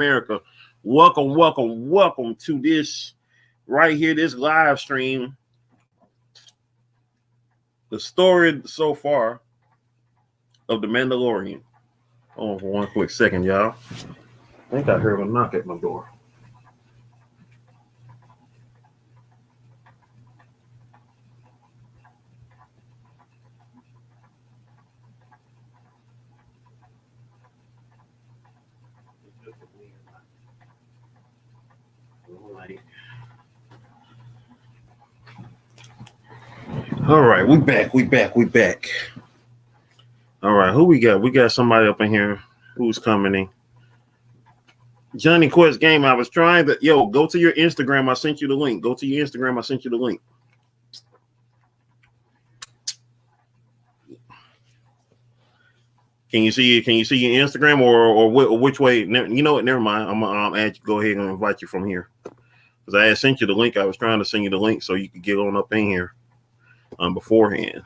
America. Welcome to this right here, this live stream. The story so far of the Mandalorian. Hold on for one quick second, y'all. I think I heard a knock at my door. All right, we back. All right, who we got? We got somebody up in here who's coming in. JohnnyQuestGaming. I was trying to, go to your Instagram. I sent you the link. Go to your Instagram. I sent you the link. Can you see your Instagram or which way? You know what? Never mind. I'm gonna go ahead and invite you from here because I had sent you the link. I was trying to send you the link so you could get on up in here beforehand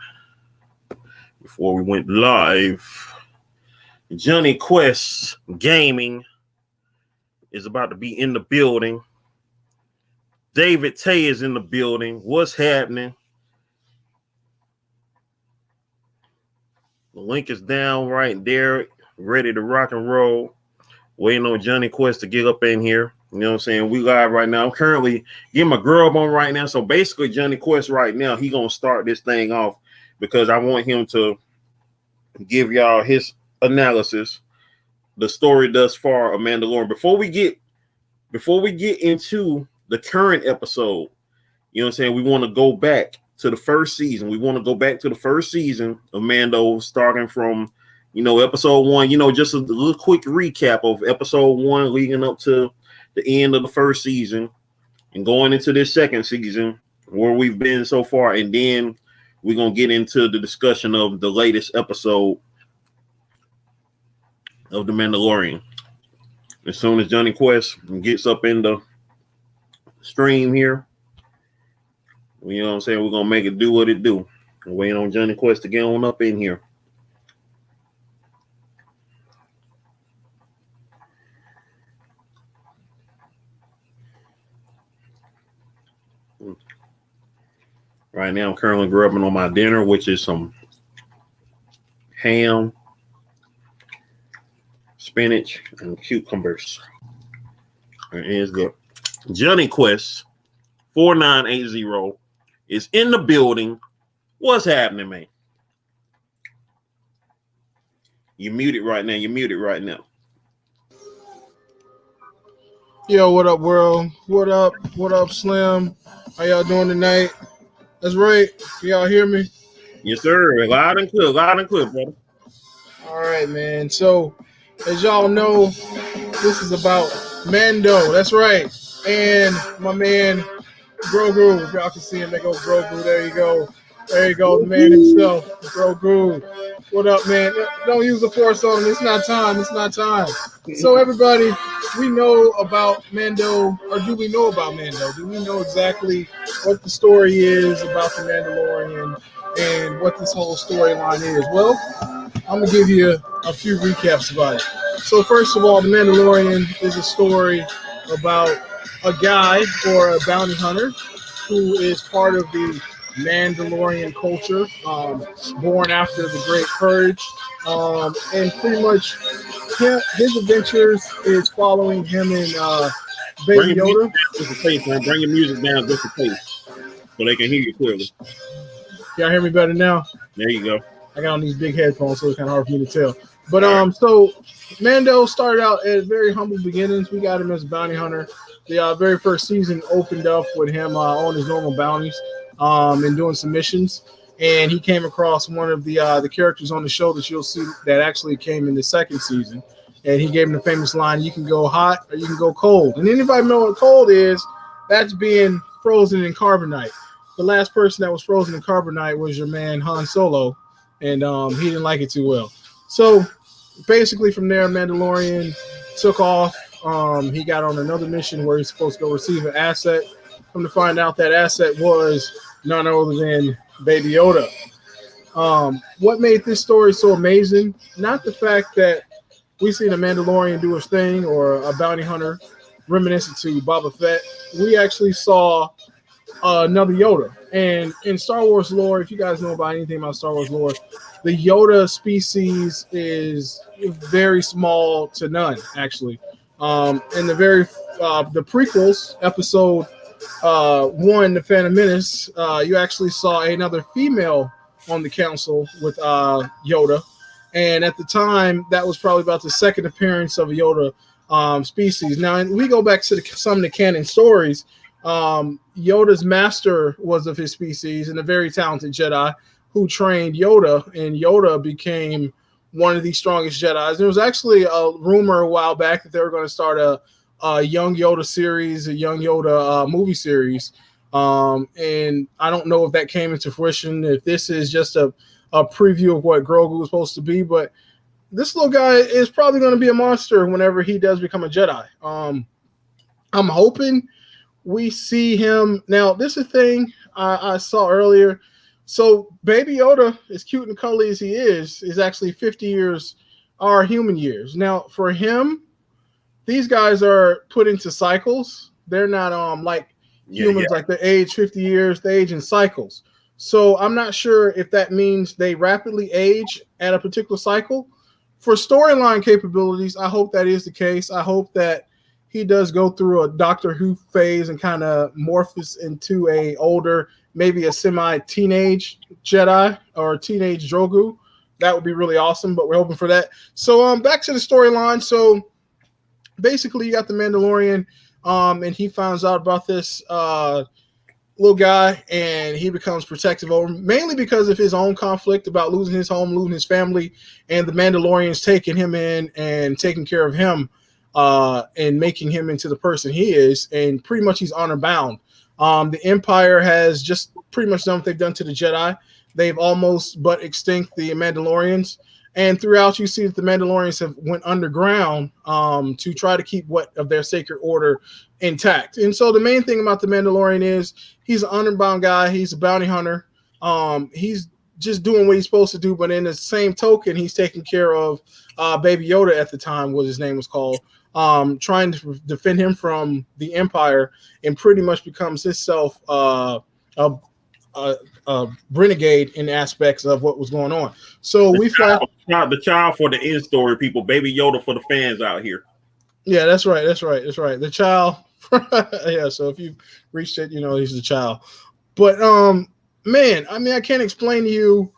before we went live. JohnnyQuestGaming is about to be in the building. David Tay is in the building. What's happening? The link is down right there, ready to rock and roll. Waiting on Johnny Quest to get up in here. You know what I'm saying? We live right now. I'm currently getting my grub on right now. So basically, Johnny Quest right now, he gonna start this thing off because I want him to give y'all his analysis, the story thus far of Mandalorian. Before we get into the current episode, you know what I'm saying? We want to go back to the first season. We want to go back to the first season of Mando, starting from, episode 1, just a little quick recap of episode 1 leading up to the end of the first season and going into this second season where we've been so far. And then we're going to get into the discussion of the latest episode of The Mandalorian. As soon as Johnny Quest gets up in the stream here, you know what I'm saying, we're going to make it do what it do. We're waiting on Johnny Quest to get on up in here. Right now, I'm currently grubbing on my dinner, which is some ham, spinach, and cucumbers. It is good. Johnny Quest 4980 is in the building. What's happening, man? You're muted right now. Yo, what up, world? What up, Slim? How y'all doing tonight? That's right. Y'all hear me? Yes, sir. Loud and clear, brother. All right, man. So, as y'all know, this is about Mando. That's right. And my man, Grogu. If y'all can see him, they go Grogu. There you go. The man himself, Grogu. What up, man? Don't use the force on him. It's not time. So, everybody, we know about Mando, or do we know about Mando? Do we know exactly what the story is about the Mandalorian and what this whole storyline is? Well, I'm going to give you a few recaps about it. So, first of all, the Mandalorian is a story about a guy or a bounty hunter who is part of the Mandalorian culture, born after the Great Purge, and pretty much his adventures is following him and Baby Yoda. Bring your music down just a pace so they can hear you clearly. Y'all hear me better now? There you go. I got on these big headphones, so it's kind of hard for me to tell. But so Mando started out at very humble beginnings. We got him as a bounty hunter. The very first season opened up with him on his normal bounties and doing some missions. And he came across one of the characters on the show that you'll see that actually came in the second season. And he gave him the famous line, "You can go hot or you can go cold." And anybody know what cold is? That's being frozen in carbonite. The last person that was frozen in carbonite was your man Han Solo. And he didn't like it too well. So basically from there, Mandalorian took off. He got on another mission where he's supposed to go receive an asset. Come to find out that asset was none other than Baby Yoda. What made this story so amazing? Not the fact that we seen a Mandalorian do his thing or a bounty hunter reminiscent to Boba Fett. We actually saw another Yoda. And in Star Wars lore, if you guys know about anything about Star Wars lore, the Yoda species is very small to none, actually. In the prequels, episode 1, The Phantom Menace, you actually saw another female on the council with Yoda. And at the time, that was probably about the second appearance of a Yoda species. Now, we go back to some of the canon stories. Yoda's master was of his species and a very talented Jedi who trained Yoda, and Yoda became one of the strongest Jedis. There was actually a rumor a while back that they were going to start a Young Yoda series, a Young Yoda movie series. And I don't know if that came into fruition, if this is just a preview of what Grogu was supposed to be, but this little guy is probably going to be a monster whenever he does become a Jedi. I'm hoping we see him. Now, this is a thing I saw earlier. So Baby Yoda, as cute and cuddly as he is actually 50 years our human years. Now, for him, these guys are put into cycles. They're not like humans, like they age 50 years, they age in cycles. So I'm not sure if that means they rapidly age at a particular cycle. For storyline capabilities, I hope that is the case. I hope that he does go through a Doctor Who phase and kind of morphs into a older, maybe a semi-teenage Jedi or a teenage Grogu. That would be really awesome, but we're hoping for that. So back to the storyline. So basically you got the Mandalorian, and he finds out about this little guy, and he becomes protective over him, mainly because of his own conflict about losing his home, losing his family, and the Mandalorians taking him in and taking care of him and making him into the person he is, and pretty much he's honor bound. The Empire has just pretty much done what they've done to the Jedi. They've almost but extinct the Mandalorians, and throughout you see that the Mandalorians have went underground to try to keep what of their sacred order intact. And so the main thing about the Mandalorian is he's an honor-bound guy. He's a bounty hunter. He's just doing what he's supposed to do, but in the same token, he's taking care of Baby Yoda at the time, what his name was called, trying to defend him from the Empire, and pretty much becomes himself a renegade in aspects of what was going on. So the child for the end story, people. Baby Yoda for the fans out here. Yeah, that's right. The child. Yeah, so if you reached it, he's the child. But man, I mean, I can't explain to you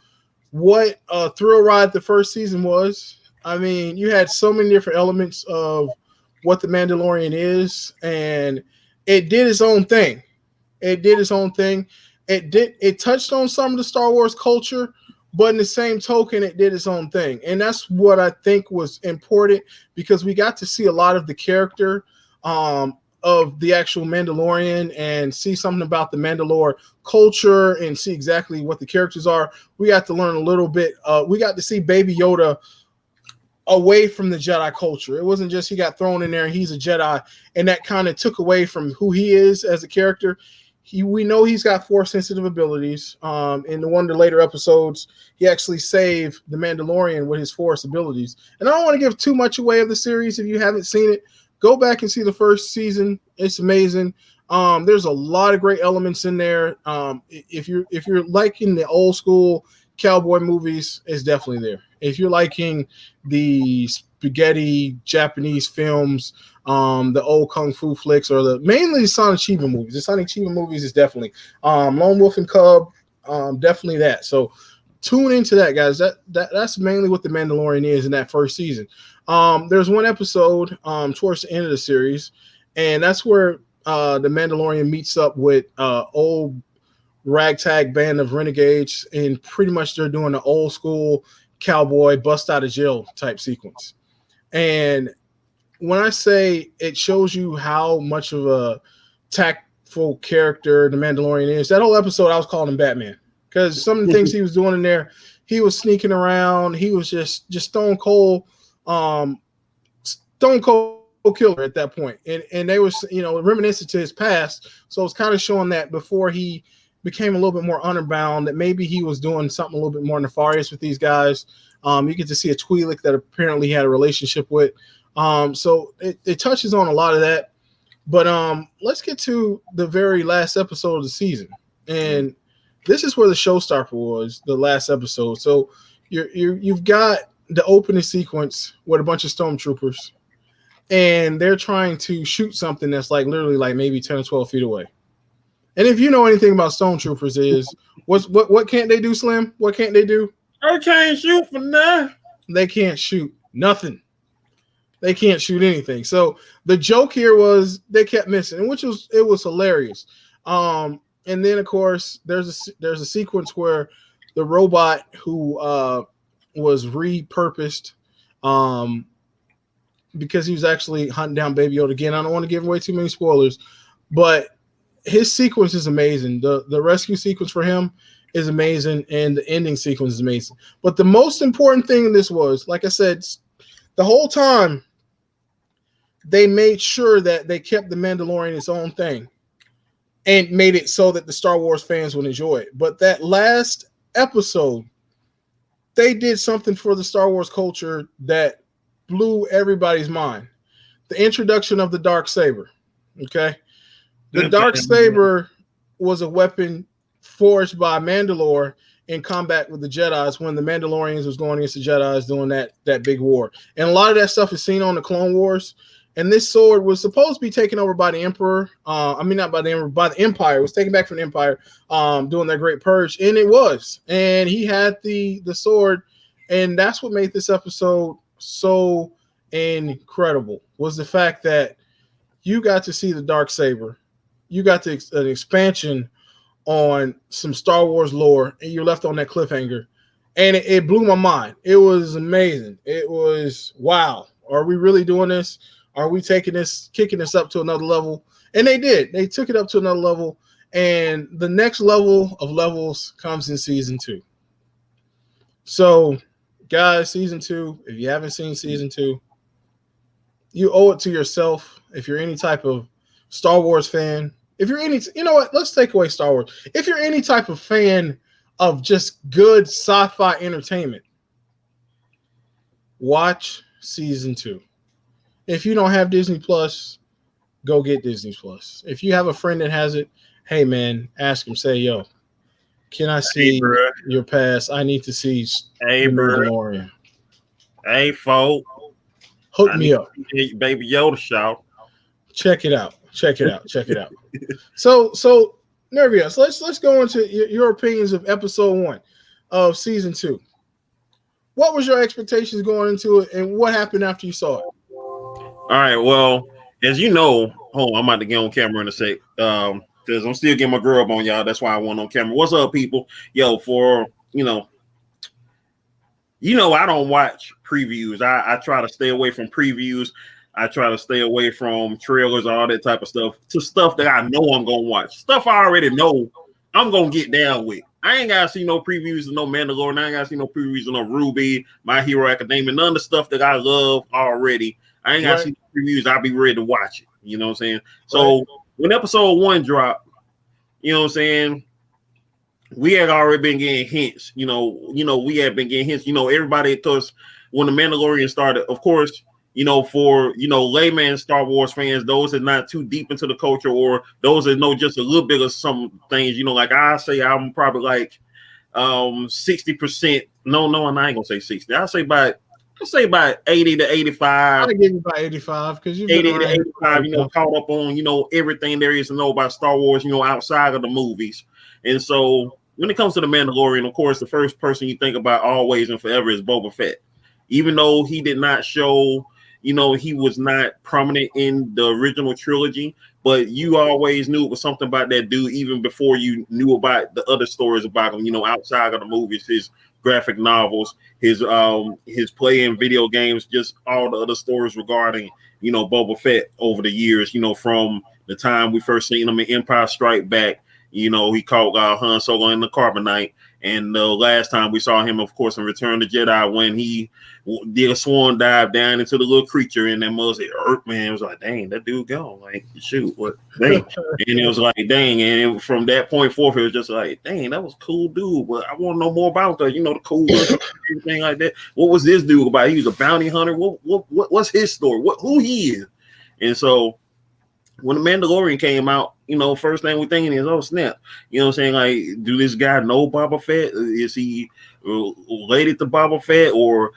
what a thrill ride the first season was. I mean, you had so many different elements of what the Mandalorian is, and it did its own thing. It touched on some of the Star Wars culture, but in the same token, it did its own thing. And that's what I think was important, because we got to see a lot of the character of the actual Mandalorian and see something about the Mandalore culture and see exactly what the characters are. We got to learn a little bit. We got to see Baby Yoda away from the Jedi culture. It wasn't just he got thrown in there and he's a Jedi, and that kind of took away from who he is as a character. We know he's got Force sensitive abilities. In one of the later episodes, he actually saved the Mandalorian with his Force abilities. And I don't want to give too much away of the series. If you haven't seen it, go back and see the first season. It's amazing. There's a lot of great elements in there. If you're liking the old school cowboy movies, it's definitely there. If you're liking the spaghetti Japanese films, the old kung fu flicks, or mainly the Sonic Chiba movies. The Sonic Chiba movies is definitely Lone Wolf and Cub, definitely that. So tune into that, guys. That's mainly what the Mandalorian is in that first season. There's one episode towards the end of the series, and that's where the Mandalorian meets up with old ragtag band of renegades, and pretty much they're doing the old school cowboy bust out of jail type sequence. And when I say it shows you how much of a tactful character the Mandalorian is, that whole episode I was calling him Batman, because some of the things he was doing in there, he was sneaking around. He was just stone cold killer at that point. And they was, reminiscent to his past. So it's kind of showing that before he became a little bit more honor bound, that maybe he was doing something a little bit more nefarious with these guys. You get to see a Twi'lek that apparently had a relationship with. So it touches on a lot of that. But let's get to the very last episode of the season. And this is where the showstopper was, the last episode. So you've got the opening sequence with a bunch of stormtroopers, and they're trying to shoot something that's like literally like maybe 10 or 12 feet away. And if you know anything about stormtroopers, is what can't they do, Slim? What can't they do? I can't shoot for nothing. They can't shoot nothing. They can't shoot anything. So the joke here was they kept missing, which was hilarious. And then of course there's a sequence where the robot who was repurposed because he was actually hunting down Baby Yoda again. I don't want to give away too many spoilers, but his sequence is amazing. The rescue sequence for him is amazing, and the ending sequence is amazing. But the most important thing in this was, like I said, the whole time they made sure that they kept the Mandalorian its own thing and made it so that the Star Wars fans would enjoy it. But that last episode, they did something for the Star Wars culture that blew everybody's mind. The introduction of the Darksaber. Okay. The Darksaber was a weapon forged by Mandalore in combat with the Jedis when the Mandalorians was going against the Jedis doing that big war. And a lot of that stuff is seen on the Clone Wars. And this sword was supposed to be taken over by the Emperor. Not by the Emperor, by the Empire. It was taken back from the Empire doing their great purge. And it was. And he had the sword. And that's what made this episode so incredible, was the fact that you got to see the Darksaber. You got an expansion on some Star Wars lore, and you're left on that cliffhanger. And it blew my mind. It was amazing. It was, wow. Are we really doing this? Are we kicking this up to another level? And they did. They took it up to another level. And the next level of levels comes in season 2. So, guys, season 2, if you haven't seen season 2, you owe it to yourself. If you're any type of Star Wars fan, if you're any, you know what? Let's take away Star Wars. If you're any type of fan of just good sci-fi entertainment, watch season 2. If you don't have Disney Plus, go get Disney Plus. If you have a friend that has it, hey man, ask him. Say, yo, can I see your pass? I need to see Mandalorian. Hey, folk. Hook me up. Baby Yoda shout. Check it out. Check it out. Check it out. So Nervious, let's go into your opinions of episode 1 of season 2. What was your expectations going into it, and what happened after you saw it? All right. Well, as you know, I'm about to get on camera in a sec. Because I'm still getting my girl up on y'all. That's why I went on camera. What's up, people? Yo, for I don't watch previews. I try to stay away from previews. I try to stay away from trailers, all that type of stuff, to stuff that I know I'm gonna watch. Stuff I already know I'm gonna get down with. I ain't gotta see no previews of no Mandalorian. I ain't gotta see no previews of no Ruby, My Hero Academia, none of the stuff that I love already. I ain't gotta see no previews. I'll be ready to watch it. You know what I'm saying? So when episode 1 dropped, you know what I'm saying, we had already been getting hints. We had been getting hints. Everybody, because when the Mandalorian started, of course, for layman Star Wars fans, those that are not too deep into the culture, or those that know just a little bit of some things, like I say, I'm probably like 60%. No, and I ain't gonna say 60. I'll say about 80 to 85. I give you about 85 because you've been 80 to 85. Caught up on everything there is to know about Star Wars, outside of the movies. And so when it comes to the Mandalorian, of course, the first person you think about always and forever is Boba Fett. Even though he did not show, he was not prominent in the original trilogy, but you always knew it was something about that dude even before you knew about the other stories about him, outside of the movies, his graphic novels, his play in video games, just all the other stories regarding, Boba Fett over the years, from the time we first seen him in Empire Strike Back. He caught Han Solo in the Carbonite, And the last time we saw him, of course, in Return of the Jedi, when he did a swan dive down into the little creature, and that mother said, man, it was like, dang, that dude gone. Like, shoot, what? Dang. And it was like, dang. And from that point forth, it was just like, dang, that was a cool dude. But I want to know more about that, the cool everything like that. What was this dude about? He was a bounty hunter. What's his story? Who he is? And so when the Mandalorian came out, first thing we're thinking is, oh snap, like, do this guy know Boba Fett? Is he related to Boba Fett? Or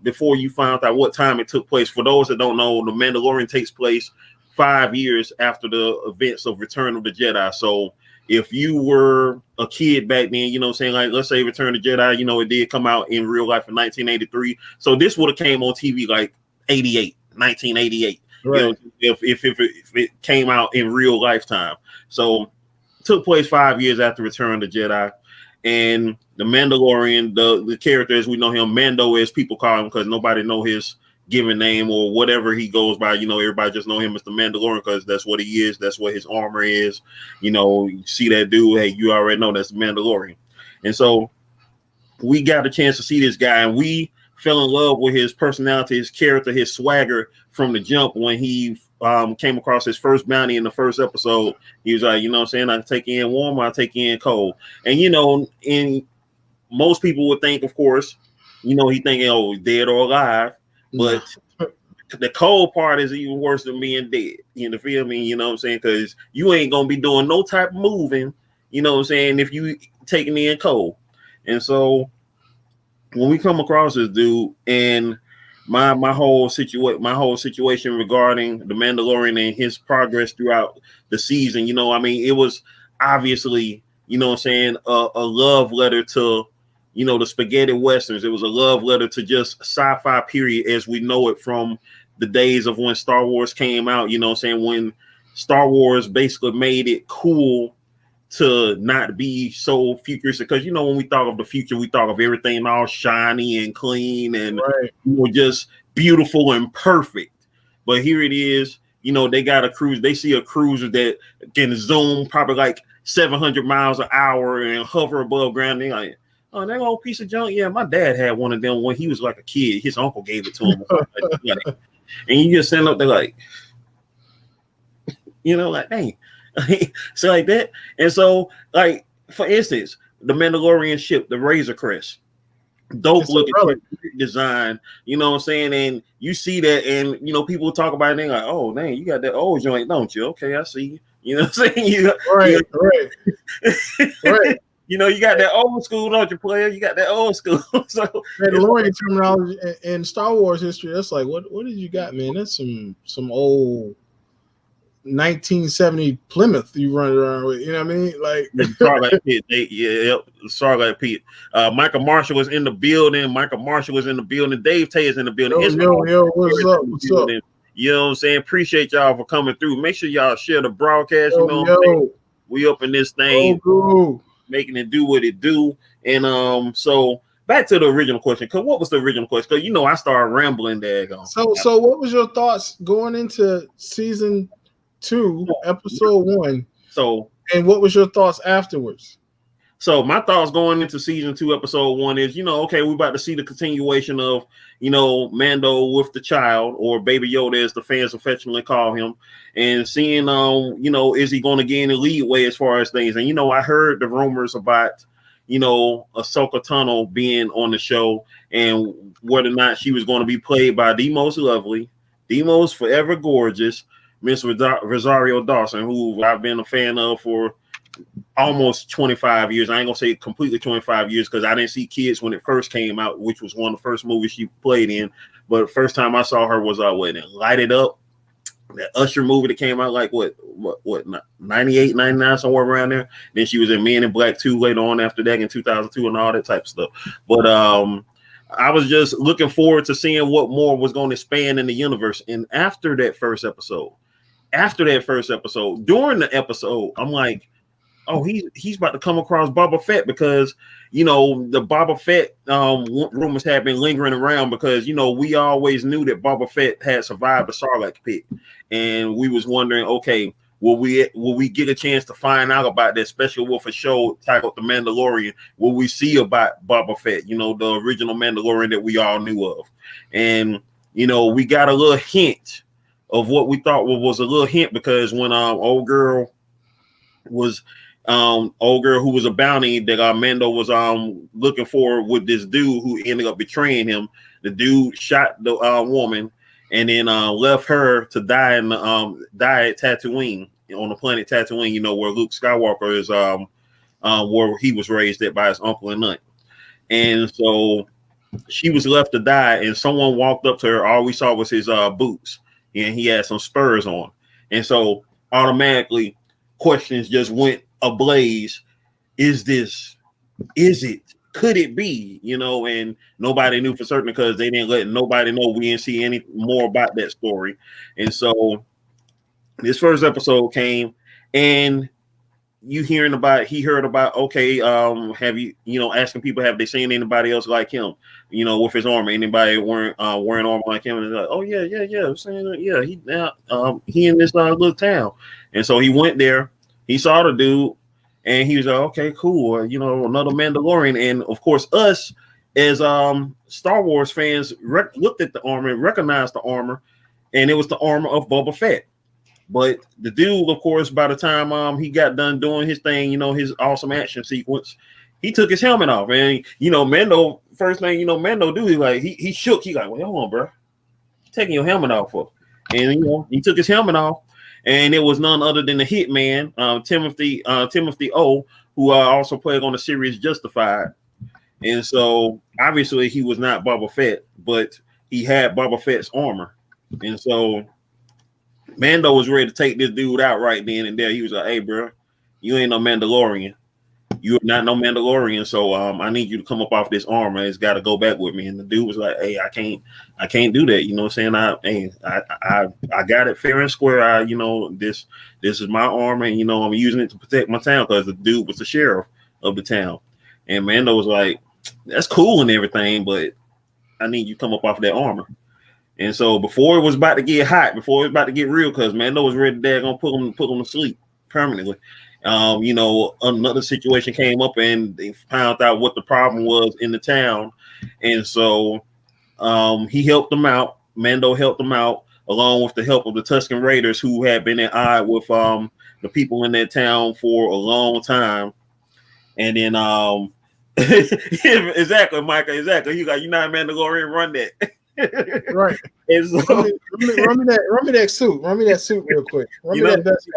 before you found out what time it took place? For those that don't know, the Mandalorian takes place 5 years after the events of Return of the Jedi. So if you were a kid back then, like, let's say Return of the Jedi, it did come out in real life in 1983. So this would have came on TV like 1988. Right. If it came out in real lifetime. So it took place 5 years after Return of the Jedi. And the Mandalorian, the character as we know him, Mando, as people call him, because nobody know his given name or whatever he goes by. Everybody just know him as the Mandalorian because that's what he is. That's what his armor is. You see that dude, hey, you already know that's the Mandalorian. And so we got a chance to see this guy, and we fell in love with his personality, his character, his swagger from the jump. When he came across his first bounty in the first episode, he was like, I take you in warm, I take you in cold. And and most people would think, of course, he thinking, oh, dead or alive, but the cold part is even worse than being dead. You feel me? Because you ain't gonna be doing no type of moving, if you taking me in cold. And so when we come across this dude, and my whole situation regarding the Mandalorian and his progress throughout the season, it was obviously, a love letter to, the spaghetti westerns. It was a love letter to just sci-fi period as we know it from the days of when Star Wars came out, when Star Wars basically made it cool to not be so futuristic, because when we thought of the future, we thought of everything all shiny and clean and just beautiful and perfect. But here it is, they got a cruise. They see a cruiser that can zoom probably like 700 miles an hour and hover above ground. They're like, oh, that old piece of junk. Yeah, my dad had one of them when he was like a kid. His uncle gave it to him. And you just stand up there like, like, dang. So like that. And so, like, for instance, the Mandalorian ship, the Razor Crest, dope looking design, and you see that, and people talk about it, and they're like, oh dang, you got that old joint, don't you? Okay, I see you. Right. You got that old school, don't you, player? You got that old school. So Mandalorian terminology in Star Wars history, that's like, what did you got, man? That's some old 1970 Plymouth you run around with, you know what I mean? Like Starlight Pit. Starlight Pit. Michael Marshall was in the building. Dave Tay is in the building. Yo, what's up? You know what I'm saying? Appreciate y'all for coming through. Make sure y'all share the broadcast. We up in this thing, making it do what it do. And so back to the original question. Cause what was the original question? Cause I started rambling there. So what was your thoughts going into season 2, episode 1? So, and what was your thoughts afterwards? So my thoughts going into season 2, episode 1 is, okay, we're about to see the continuation of, Mando with the child, or Baby Yoda as the fans affectionately call him, and seeing, is he going to gain the lead way as far as things? And, I heard the rumors about, Ahsoka Tano being on the show, and whether or not she was going to be played by the most lovely, the most forever gorgeous Miss Rosario Dawson, who I've been a fan of for almost 25 years. I ain't gonna say completely 25 years because I didn't see Kids when it first came out, which was one of the first movies she played in. But the first time I saw her was Light It Up, that Usher movie that came out like what 98, 99, somewhere around there. Then she was in Men in Black 2 later on after that in 2002 and all that type of stuff. But I was just looking forward to seeing what more was going to expand in the universe. And after that first episode, during the episode, I'm like, oh, he's about to come across Boba Fett, because the Boba Fett rumors have been lingering around, because we always knew that Boba Fett had survived the Sarlacc pit, and we was wondering, okay, Will we get a chance to find out about that special wolf show titled The Mandalorian? Will we see about Boba Fett, you know, the original Mandalorian that we all knew of? And, you know, we got a little hint of what we thought was a little hint, because when old girl who was a bounty that Mando was looking for with this dude who ended up betraying him. The dude shot the woman and then left her to die at Tatooine, on the planet Tatooine, you know, where Luke Skywalker is where he was raised at by his uncle and aunt. And so she was left to die, and someone walked up to her. All we saw was his boots, and he had some spurs on. And so automatically questions just went ablaze. Is it? Could it be? You know, and nobody knew for certain because they didn't let nobody know. We didn't see any more about that story. And so this first episode came, and he heard about, okay, have you know, asking people, have they seen anybody else like him, you know, with his armor? Anybody wearing armor like him? And they're like, oh yeah, he in this little town. And so he went there, he saw the dude, and he was like, okay, cool, you know, another Mandalorian. And of course, us as Star Wars fans looked at the armor and recognized the armor, and it was the armor of Boba Fett. But the dude, of course, by the time he got done doing his thing, you know, his awesome action sequence, he took his helmet off. And, you know, Mando, first thing, you know, Mando do, he shook. He like, well, hold on, bro. Taking your helmet off for. And, you know, he took his helmet off. And it was none other than the hitman, Timothy O, who also played on the series Justified. And so, obviously, he was not Boba Fett, but he had Boba Fett's armor. And so Mando was ready to take this dude out right then and there. He was like, hey, bro, you ain't no Mandalorian. You're not no Mandalorian. So I need you to come up off this armor. It's got to go back with me. And the dude was like, hey, I can't do that. You know what I'm saying? I got it fair and square. You know, this is my armor, and, you know, I'm using it to protect my town, because the dude was the sheriff of the town. And Mando was like, that's cool and everything, but I need you to come up off that armor. And so before it was about to get hot, before it was about to get real, because Mando was ready to put him to sleep permanently. You know, another situation came up, and they found out what the problem was in the town. And so he helped them out. Mando helped them out, along with the help of the Tusken Raiders, who had been at odds with the people in that town for a long time. And then exactly, Micah, exactly. You got United Mandalorian, run that. Right. So, run me that suit real quick. Run me that best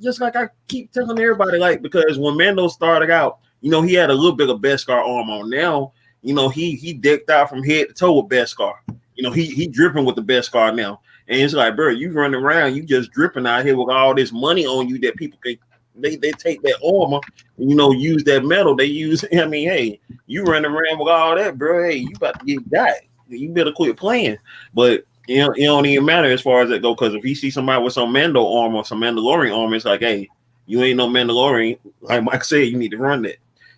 just like I keep telling everybody, like, because when Mando started out, you know, he had a little bit of Beskar armor on. Now, you know, he decked out from head to toe with Beskar. You know, he dripping with the Beskar now. And it's like, bro, you running around, you just dripping out here with all this money on you that people can they take that armor and, you know, use that metal. They use, I mean, hey, you running around with all that, bro. Hey, you about to get died. You better quit playing. But you know, it don't even matter as far as that go, because if you see somebody with some Mando armor, some Mandalorian armor, it's like, hey, you ain't no Mandalorian. Like Mike said, you need to run that.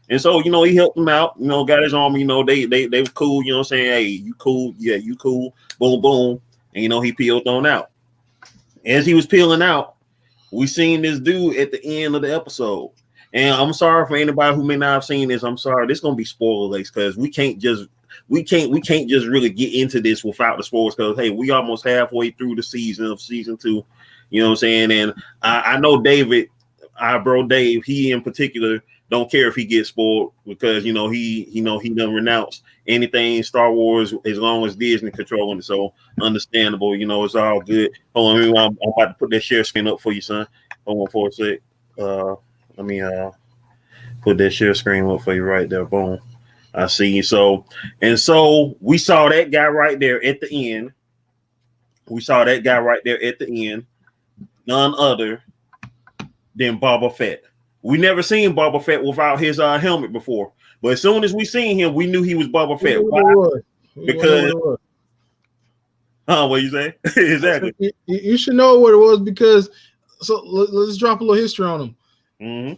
And so, you know, he helped him out, you know, got his armor, you know, they were cool, you know what I'm saying? Hey, you cool, yeah, you cool, boom, boom. And you know, he peeled on out. As he was peeling out, we seen this dude at the end of the episode. And I'm sorry for anybody who may not have seen this. I'm sorry. This is gonna be spoiler-less, because we can't just really get into this without the spoilers, because hey, we almost halfway through the season of season 2. You know what I'm saying? And I know David, our bro Dave, he in particular don't care if he gets spoiled, because you know he done renounced anything Star Wars as long as Disney controlling it. So understandable, you know, it's all good. Hold on, I'm about to put that share screen up for you, son. Hold on for a sec. Let me put that share screen up for you right there. Boom. I see you. So we saw that guy right there at the end. None other than Boba Fett. We never seen Boba Fett without his helmet before. But as soon as we seen him, we knew he was Boba Fett. Why? Because what you say? Exactly. You should know what it was, because so let's drop a little history on him. Mm-hmm.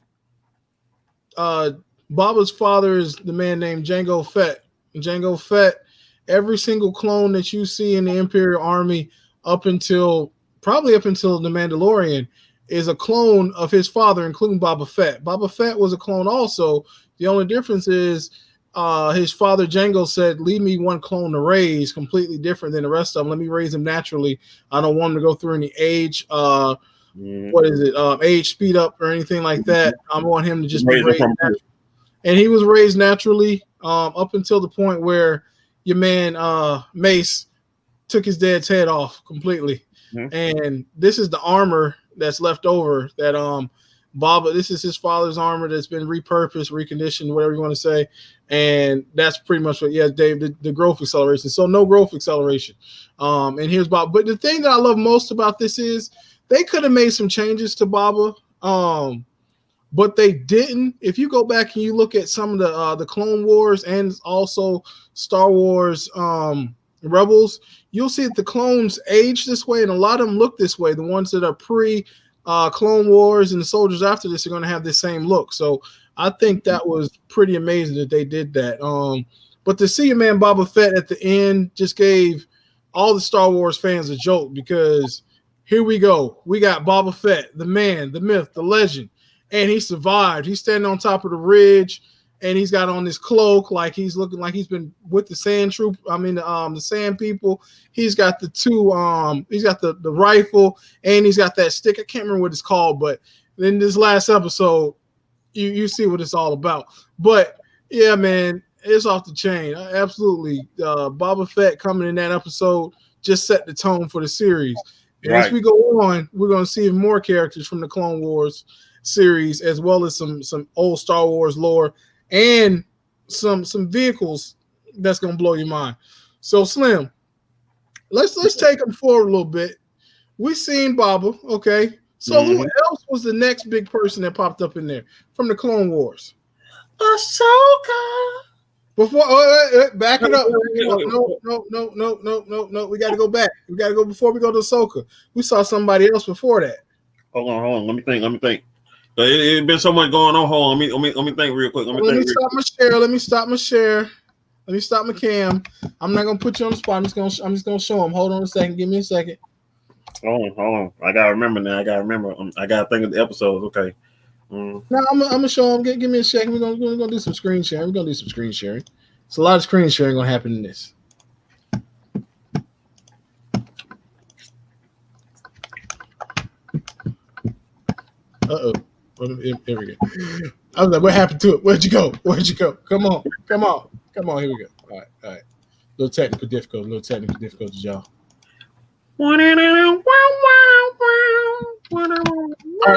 Baba's father is the man named Jango Fett. Jango Fett, every single clone that you see in the Imperial Army up until the Mandalorian, is a clone of his father, including Boba Fett. Boba Fett was a clone also. The only difference is his father Jango said, leave me one clone to raise, completely different than the rest of them. Let me raise him naturally. I don't want him to go through any age, what is it, age speed up or anything like that. I want him to just be raised naturally. And he was raised naturally up until the point where your man Mace took his dad's head off completely. And this is the armor that's left over that Boba, this is his father's armor that's been repurposed, reconditioned, whatever you want to say. And that's pretty much what, yeah, Dave, the growth acceleration. So no growth acceleration. And here's Boba. But the thing that I love most about this is they could have made some changes to Boba, but they didn't. If you go back and you look at some of the Clone Wars and also Star Wars Rebels, you'll see that the clones age this way, and a lot of them look this way. The ones that are pre-Clone Wars and the soldiers after this are going to have the same look. So I think that was pretty amazing that they did that. But to see your man Boba Fett at the end just gave all the Star Wars fans a jolt, because here we go. We got Boba Fett, the man, the myth, the legend, and he survived. He's standing on top of the ridge, and he's got on this cloak like he's looking like he's been with the sand troop. I mean, the sand people. He's got the two. He's got the rifle, and he's got that stick. I can't remember what it's called, but in this last episode, you see what it's all about. But yeah, man, it's off the chain. Absolutely, Boba Fett coming in that episode just set the tone for the series. And as we go on, we're going to see more characters from the Clone Wars series, as well as some old Star Wars lore and some vehicles that's going to blow your mind. So Slim, let's take them forward a little bit. We seen Boba, okay? So who else was the next big person that popped up in there from the Clone Wars? Ahsoka. Before, back it up. No. We got to go back. We got to go before we go to Ahsoka. We saw somebody else before that. Hold on. Let me think. It's been so much going on. Hold on. Let me think real quick. Let me stop my share. Let me stop my cam. I'm not gonna put you on the spot. I'm just gonna show him. Hold on a second. Give me a second. Hold on. I gotta remember now. I gotta think of the episodes. Okay. No, I'm gonna show him. Give me a second. We're gonna do some screen sharing. It's a lot of screen sharing gonna happen in this. Uh-oh. Here we go. I was like, what happened to it? Where'd you go? Come on. Here we go. All right. Little technical difficulty, y'all. All right,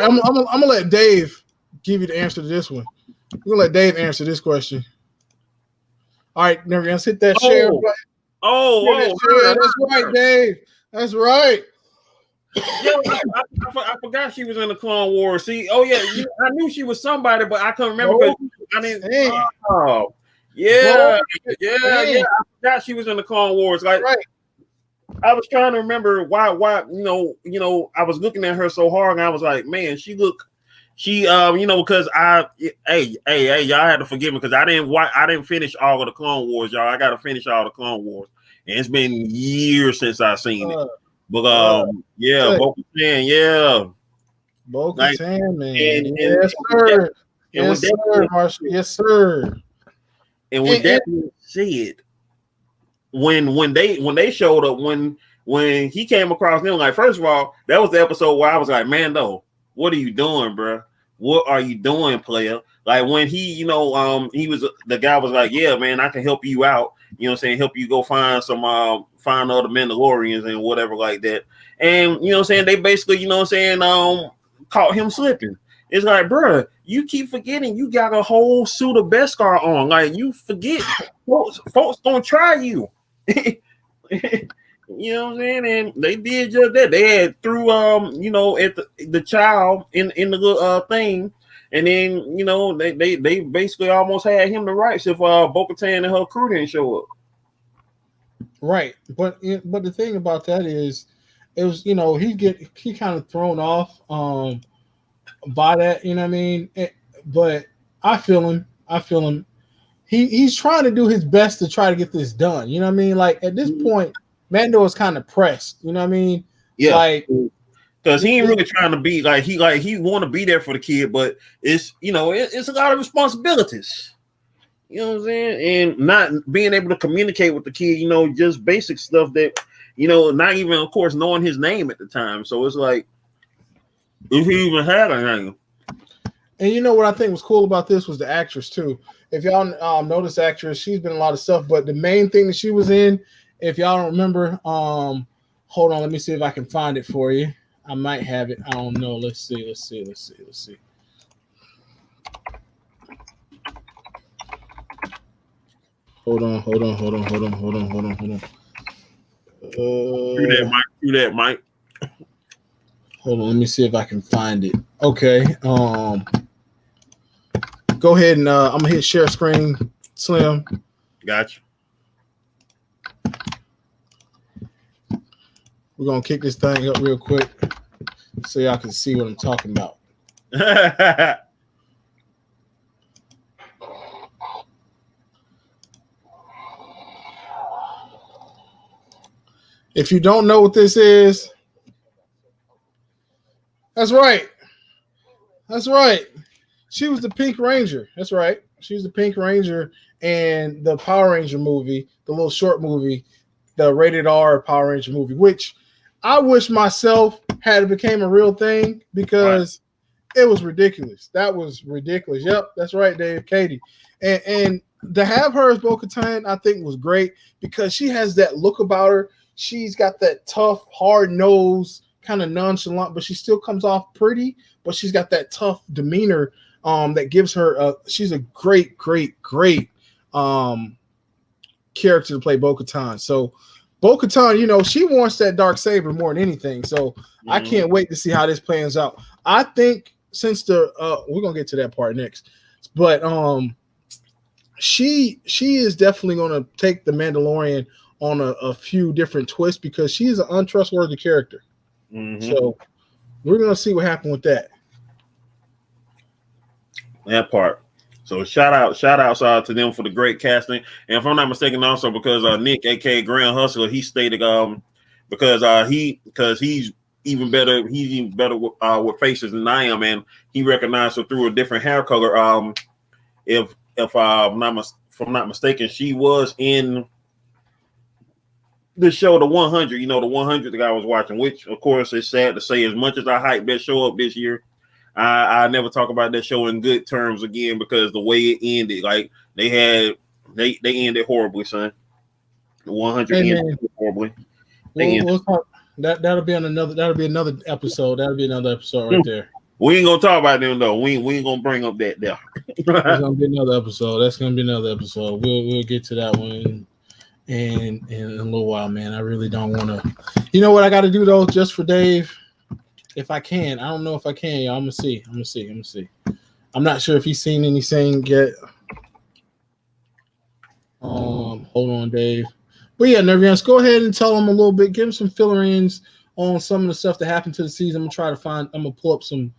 I'm gonna let Dave give you the answer to this one. We're gonna let Dave answer this question. All right, never gonna hit that share button. That's right, Dave. That's right. Yeah, I forgot she was in the Clone Wars. See, I knew she was somebody, but I couldn't remember. I forgot she was in the Clone Wars. Like, right. I was trying to remember why, I was looking at her so hard, and I was like, man, because y'all had to forgive me because I didn't finish all of the Clone Wars, y'all. I got to finish all the Clone Wars, and it's been years since I've seen it. But Bo-Katan, Bo-Katan, man. Yes, sir. Yes, sir. And with that being said, when they showed up, when he came across them, like, first of all, that was the episode where I was like, Mando, what are you doing, bro? What are you doing, player? Like, when he the guy was like, yeah, man, I can help you out. You know what I'm saying? Help you go find some find other Mandalorians and whatever like that. And you know what I'm saying? They basically, you know what I'm saying, caught him slipping. It's like, bro, you keep forgetting you got a whole suit of Beskar on. Like, you forget folks gonna try you. You know what I'm saying? And they did just that. They had threw at the child in the little thing. And then, they basically almost had him the rights if Bo-Katan and her crew didn't show up. Right. But the thing about that is, it was, he kind of thrown off by that, you know what I mean? But I feel him. He's trying to do his best to try to get this done. You know what I mean? Like, at this point, Mando is kind of pressed. You know what I mean? Yeah. Like, Because he ain't really trying to be he want to be there for the kid, but it's it's a lot of responsibilities. You know what I'm saying? And not being able to communicate with the kid, just basic stuff that, not even of course knowing his name at the time. So it's like if he even had a name. And you know what I think was cool about this was the actress too. If y'all know this actress, she's been in a lot of stuff, but the main thing that she was in, if y'all don't remember, hold on, let me see if I can find it for you. I might have it. I don't know. Let's see. Hold on. Do that, Mike. Hold on. Let me see if I can find it. Okay. Go ahead and I'm gonna hit share screen, Slim. Gotcha. We're gonna kick this thing up real quick so y'all can see what I'm talking about. If you don't know what this is, that's right. She was the Pink Ranger. That's right. She was the Pink Ranger in the Power Ranger movie, the little short movie, the rated R Power Ranger movie, which I wish myself had became a real thing because it was ridiculous. That was ridiculous. Yep, that's right, Dave. Katie. And to have her as Bo-Katan, I think was great because she has that look about her. She's got that tough, hard nose, kind of nonchalant, but she still comes off pretty, but she's got that tough demeanor that gives her she's a great character to play Bo-Katan. So Bo-Katan, she wants that dark saber more than anything. So I can't wait to see how this plans out. I think since we're gonna get to that part next, but she is definitely gonna take the Mandalorian on a few different twists because she's an untrustworthy character. So we're gonna see what happened with that. That part. So shout outs to them for the great casting. And if I'm not mistaken, also because Nick, aka Grand Hustler, he stated because he's even better with faces than I am, and he recognized her through a different hair color. If I'm not mistaken, she was in the show The 100. The 100 that I was watching, which of course is sad to say, as much as I hyped that show up this year, I never talk about that show in good terms again because the way it ended, like they ended horribly, son. The 100 ended horribly. We'll talk. That'll be another episode. That'll be another episode right there. We ain't gonna talk about them though. We ain't gonna bring up that there. That's gonna be another episode. We'll get to that one in a little while, man. I really don't want to. You know what I got to do though, just for Dave. If I can, I don't know if I can, y'all. I'm gonna see. I'm not sure if he's seen anything yet. Hold on, Dave. But yeah, Nervians, go ahead and tell him a little bit. Give him some fill-ins on some of the stuff that happened to the season. I'm gonna pull up some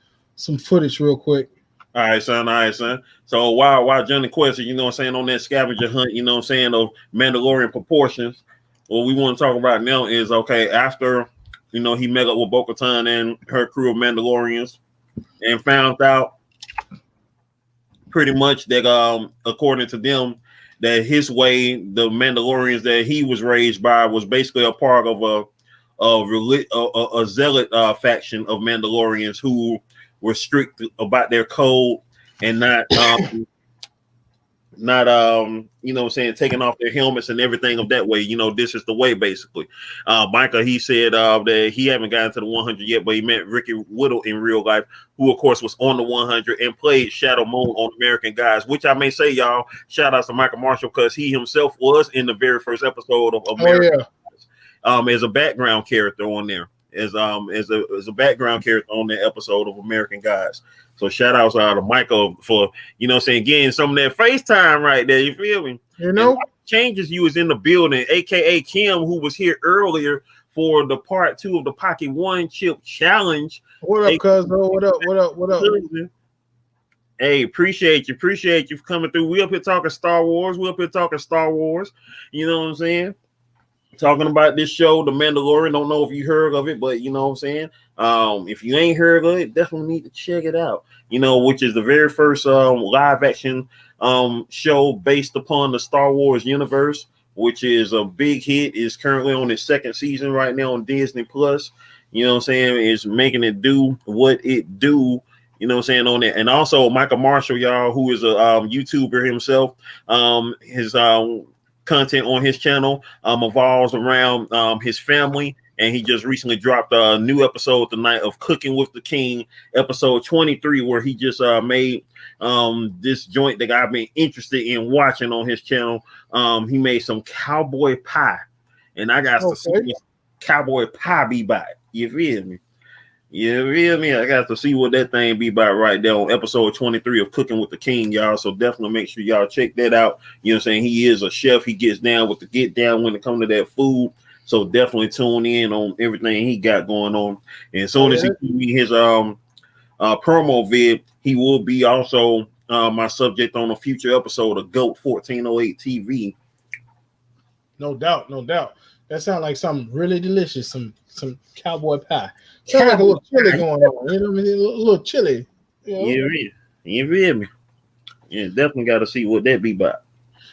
footage real quick. All right, son. So while Johnny Quest, on that scavenger hunt, of Mandalorian proportions, what we want to talk about now is after. He met up with Bo-Katan and her crew of Mandalorians and found out pretty much that, according to them, that his way, the Mandalorians that he was raised by, was basically a part of a zealot faction of Mandalorians who were strict about their code and not taking off their helmets and everything of that way. This is the way, basically. Micah, he said that he haven't gotten to the 100 yet, but he met Ricky Whittle in real life, who of course was on the 100 and played Shadow Moon on American Gods, which I may say, y'all, shout out to Michael Marshall, because he himself was in the very first episode of American Gods, as a background character on there, as a background character on that episode of American Gods. So shout outs out to Michael for, getting some of that FaceTime right there. You feel me? Changes you was in the building, aka Kim, who was here earlier for the part 2 of the Pocket One Chip Challenge. What up, cuz? What up? Hey, appreciate you for coming through. We up here talking Star Wars. You know what I'm saying? talking about this show, The Mandalorian. Don't know if you heard of it, but you know what I'm saying. If you ain't heard of it, definitely need to check it out. You know, which is the very first live action show based upon the Star Wars universe, which is a big hit. Is currently on its second season right now on Disney Plus. You know what I'm saying? It's making it do what it do. You know what I'm saying on it. And also Michael Marshall, y'all, who is a YouTuber himself, his content on his channel evolves around his family, and he just recently dropped a new episode tonight of Cooking with the King, episode 23, where he just made this joint that I've been interested in watching on his channel. He made some cowboy pie, and I got to see this cowboy pie be by. You feel me? You feel me? I got to see what that thing be about right there on episode 23 of Cooking with the King, y'all. So definitely make sure y'all check that out. You know what I'm saying? He is a chef. He gets down with the get down when it comes to that food. So definitely tune in on everything he got going on. And as soon as he give me his promo vid, he will be also my subject on a future episode of GOAT 1408 TV. No doubt, no doubt. That sounds like something really delicious. Some cowboy pie. Sounds like a little chili going on. You know what I mean? A little chili. You know? You feel me? Yeah, definitely got to see what that be about.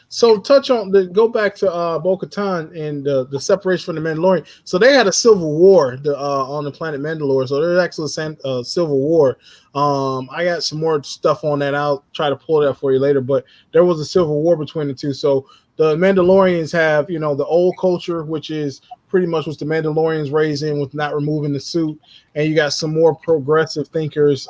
So go back to Bo-Katan and the separation from the Mandalorian. So they had a civil war on the planet Mandalore. So there's actually a civil war. I got some more stuff on that. I'll try to pull that for you later. But there was a civil war between the two. So the Mandalorians have, you know, the old culture, which is pretty much what the Mandalorians raised in with not removing the suit. And you got some more progressive thinkers,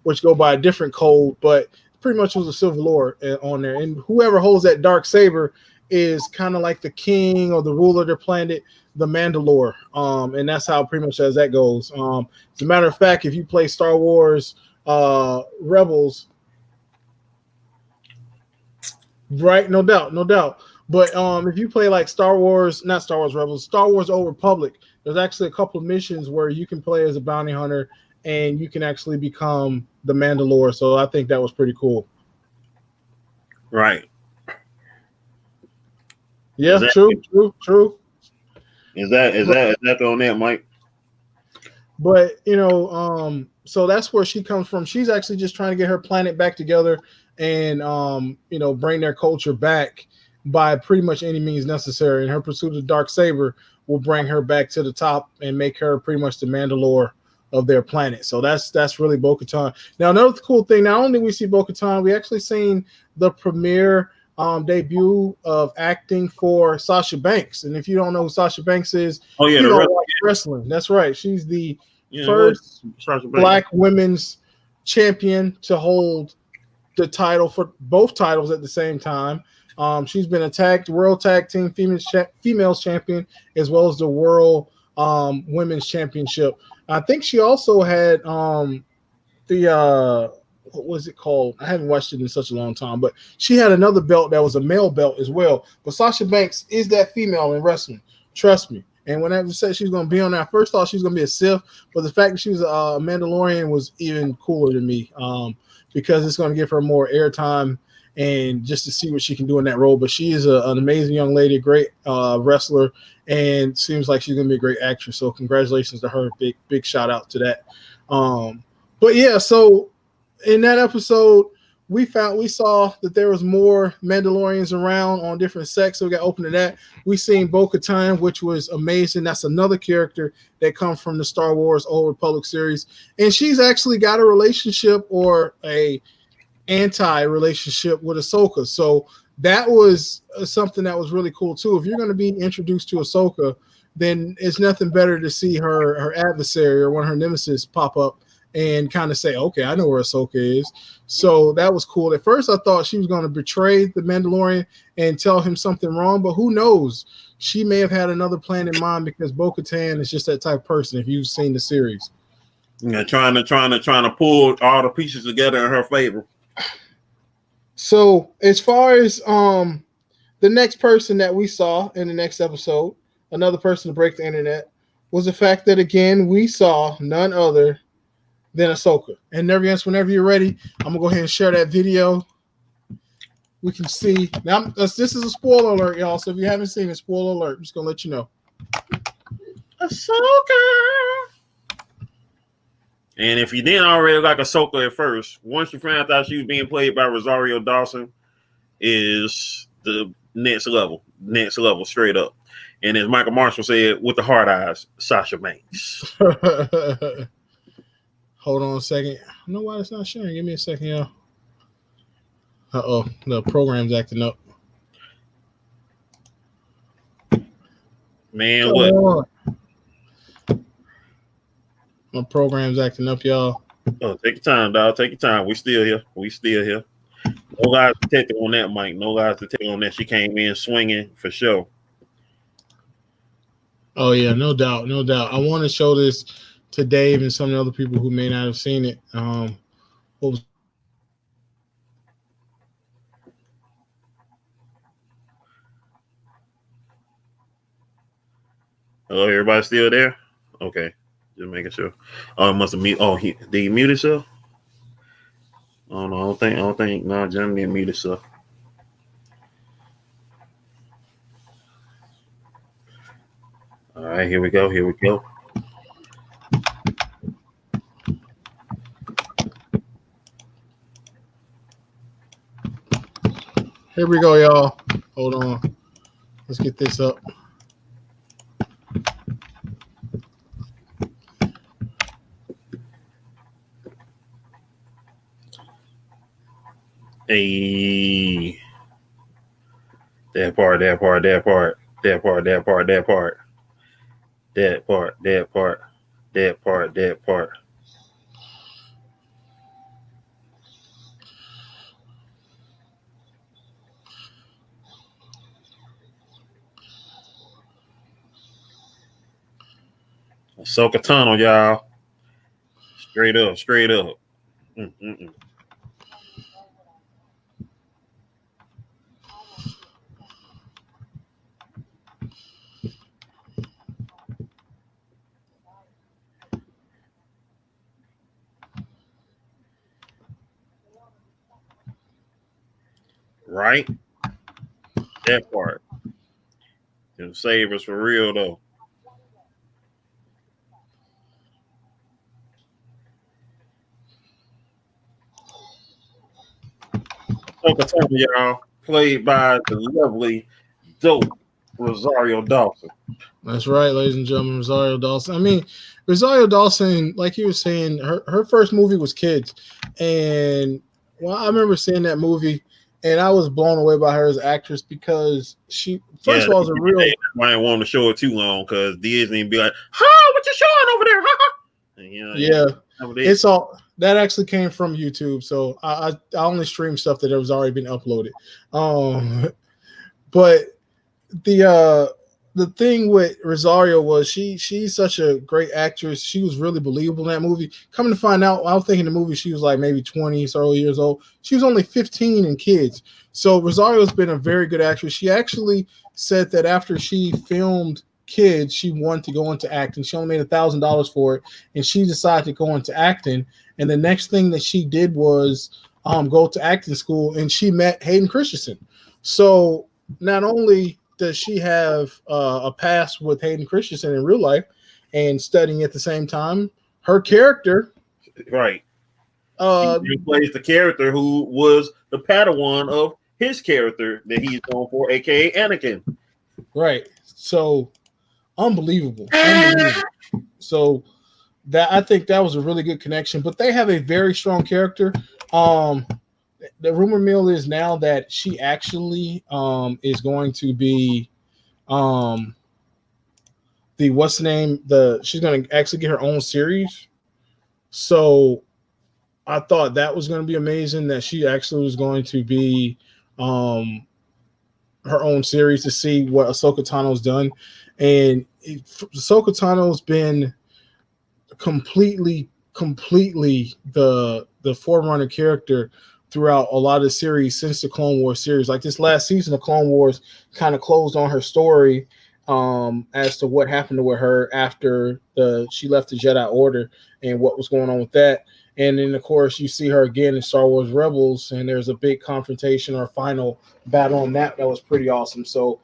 which go by a different code. But pretty much was a civil war on there, and whoever holds that dark saber is kind of like the king or the ruler of their planet, the Mandalore, and that's how pretty much as that goes. As a matter of fact, if you play Star Wars Rebels, right, no doubt. But if you play like Star Wars Rebels, Star Wars Old Republic, there's actually a couple of missions where you can play as a bounty hunter and you can actually become the Mandalore. So I think that was pretty cool. Right. Yeah, true. Is that on that, Mike? But you know, so that's where she comes from. She's actually just trying to get her planet back together and you know, bring their culture back by pretty much any means necessary. And her pursuit of the dark saber will bring her back to the top and make her pretty much the Mandalore of their planet. So that's really Bo-Katan. Now, another cool thing, not only we see Bo-Katan, we actually seen the premiere debut of acting for Sasha Banks. And if you don't know who Sasha Banks is, you don't watch wrestling. That's right. She's the first Black women's champion to hold the title for both titles at the same time. She's been a world tag team females champion, as well as the world women's championship. I think she also had the what was it called? I haven't watched it in such a long time, but she had another belt that was a male belt as well. But Sasha Banks is that female in wrestling. Trust me. And when I said she's going to be on there, I first thought she was going to be a Sith, but the fact that she was a Mandalorian was even cooler to me because it's going to give her more airtime and just to see what she can do in that role. But she is an amazing young lady, a great wrestler, and seems like she's going to be a great actress. So congratulations to her. Big shout out to that. But yeah, so in that episode, we saw that there was more Mandalorians around on different sects. So we got open to that. We seen Bo-Katan, which was amazing. That's another character that comes from the Star Wars Old Republic series. And she's actually got a relationship or a anti-relationship with Ahsoka. So that was something that was really cool too. If you're going to be introduced to Ahsoka, then it's nothing better to see her adversary or one of her nemesis pop up and kind of say, okay, I know where Ahsoka is. So that was cool. At first, I thought she was going to betray the Mandalorian and tell him something wrong, but who knows? She may have had another plan in mind because Bo-Katan is just that type of person. If you've seen the series, yeah, trying to pull all the pieces together in her favor. So as far as the next person that we saw in the next episode, another person to break the internet, was the fact that again we saw none other than Ahsoka. And Never Answer, whenever you're ready, I'm gonna go ahead and share that video. we can see now. This is a spoiler alert, y'all. So if you haven't seen it, spoiler alert. I'm just gonna let you know. Ahsoka. And if you didn't already like Ahsoka at first, once you found out she was being played by Rosario Dawson, is the next level, straight up. And as Michael Marshall said, with the hard eyes, Sasha Banks. Hold on a second. I don't know why it's not sharing. Give me a second, y'all. The program's acting up. Man, Come what? on. My program's acting up, y'all. Oh, take your time, dog. Take your time. We still here. No lies detected on that, Mike. No lies detected on that. She came in swinging for sure. Oh, yeah, no doubt. I want to show this to Dave and some of the other people who may not have seen it. What was Hello, everybody still there? Okay. Just making sure. Oh, it must have muted. Oh, did he mute himself? Oh no, I don't think. No, John didn't mute himself. All right, here we go. Here we go, y'all. Hold on. Let's get this up. Hey, that part. Ahsoka Tunnel, y'all. Straight up. Right? That part. Them sabers for real though. Ahsoka Tunnel, y'all. Played by the lovely, dope Rosario Dawson. That's right, ladies and gentlemen, Rosario Dawson. I mean, Rosario Dawson, like you were saying, her first movie was Kids. And I remember seeing that movie, and I was blown away by her as an actress because she, first of all, is a real. I didn't want to show it too long because Disney be like, "Huh, what you showing over there?" It's all that actually came from YouTube. So I only stream stuff that has already been uploaded. But the thing with Rosario was she's such a great actress. She was really believable in that movie. Coming to find out, I was thinking the movie she was like maybe 20 so years old. She was only 15 in Kids. So Rosario's been a very good actress. She actually said that after she filmed Kids, she wanted to go into acting. She only made $1,000 for it, and she decided to go into acting. And the next thing that she did was go to acting school, and she met Hayden Christensen. So not only does she have a past with Hayden Christensen in real life and studying at the same time, her character, right, she plays the character who was the Padawan of his character that he's known for, aka Anakin. Right. So unbelievable. So that, I think that was a really good connection. But they have a very strong character. The rumor mill is now that she actually is going to be she's going to actually get her own series. So I thought that was going to be amazing that she actually was going to be her own series to see what Ahsoka Tano's done. And Ahsoka Tano's been completely the forerunner character throughout a lot of the series since the Clone Wars series. Like this last season of Clone Wars kind of closed on her story as to what happened with her after she left the Jedi Order and what was going on with that. And then, of course, you see her again in Star Wars Rebels, and there's a big confrontation or final battle on that. That was pretty awesome. So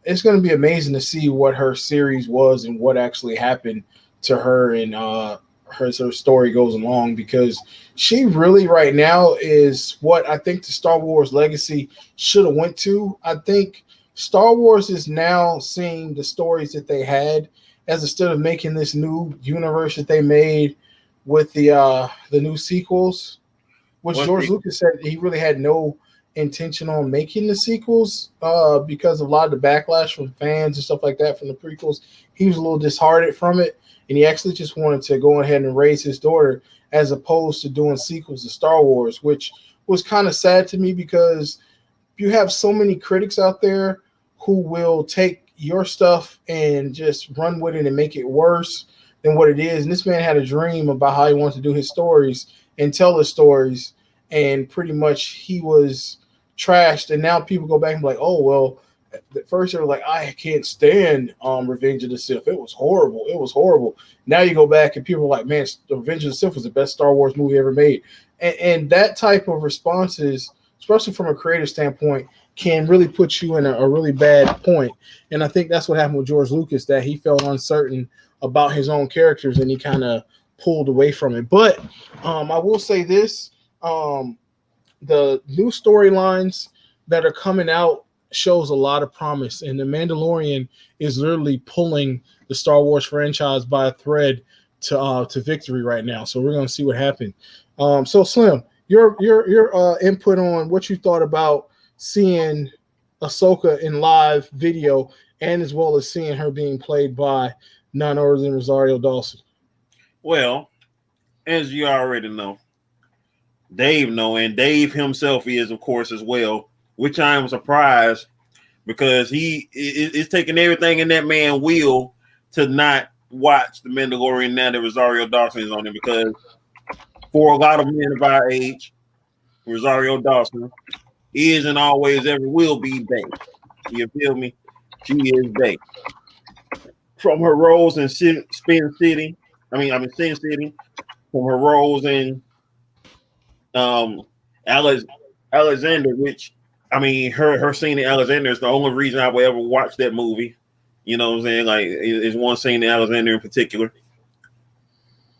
it's going to be amazing to see what her series was and what actually happened to her and her story goes along, because she really right now is what I think the Star Wars legacy should have went to. I think Star Wars is now seeing the stories that they had, as instead of making this new universe that they made with the new sequels, which George Lucas said he really had no intention on making the sequels because of a lot of the backlash from fans and stuff like that from the prequels. He was a little disheartened from it, and he actually just wanted to go ahead and raise his daughter as opposed to doing sequels to Star Wars, which was kind of sad to me, because you have so many critics out there who will take your stuff and just run with it and make it worse than what it is. And this man had a dream about how he wanted to do his stories and tell his stories, and pretty much he was trashed. And now people go back and be like, oh, well, at first they were like, I can't stand Revenge of the Sith. It was horrible. It was horrible. Now you go back and people are like, man, Revenge of the Sith was the best Star Wars movie ever made. And that type of responses, especially from a creative standpoint, can really put you in a really bad point. And I think that's what happened with George Lucas, that he felt uncertain about his own characters and he kind of pulled away from it. But I will say this, the new storylines that are coming out shows a lot of promise, and the Mandalorian is literally pulling the Star Wars franchise by a thread to victory right now. So we're going to see what happens. So Slim, your input on what you thought about seeing Ahsoka in live video, and as well as seeing her being played by none other than Rosario Dawson. Well, as you already know, and Dave himself is, of course, as well, which I am surprised, because he is taking everything in that man will to not watch The Mandalorian now that Rosario Dawson is on it, because for a lot of men of our age, Rosario Dawson is and always ever will be Bay. You feel me? She is Bay. From her roles in Sin City, from her roles in Alexander, which her scene in Alexander is the only reason I would ever watch that movie. You know what I'm saying? Like, is one scene in Alexander in particular.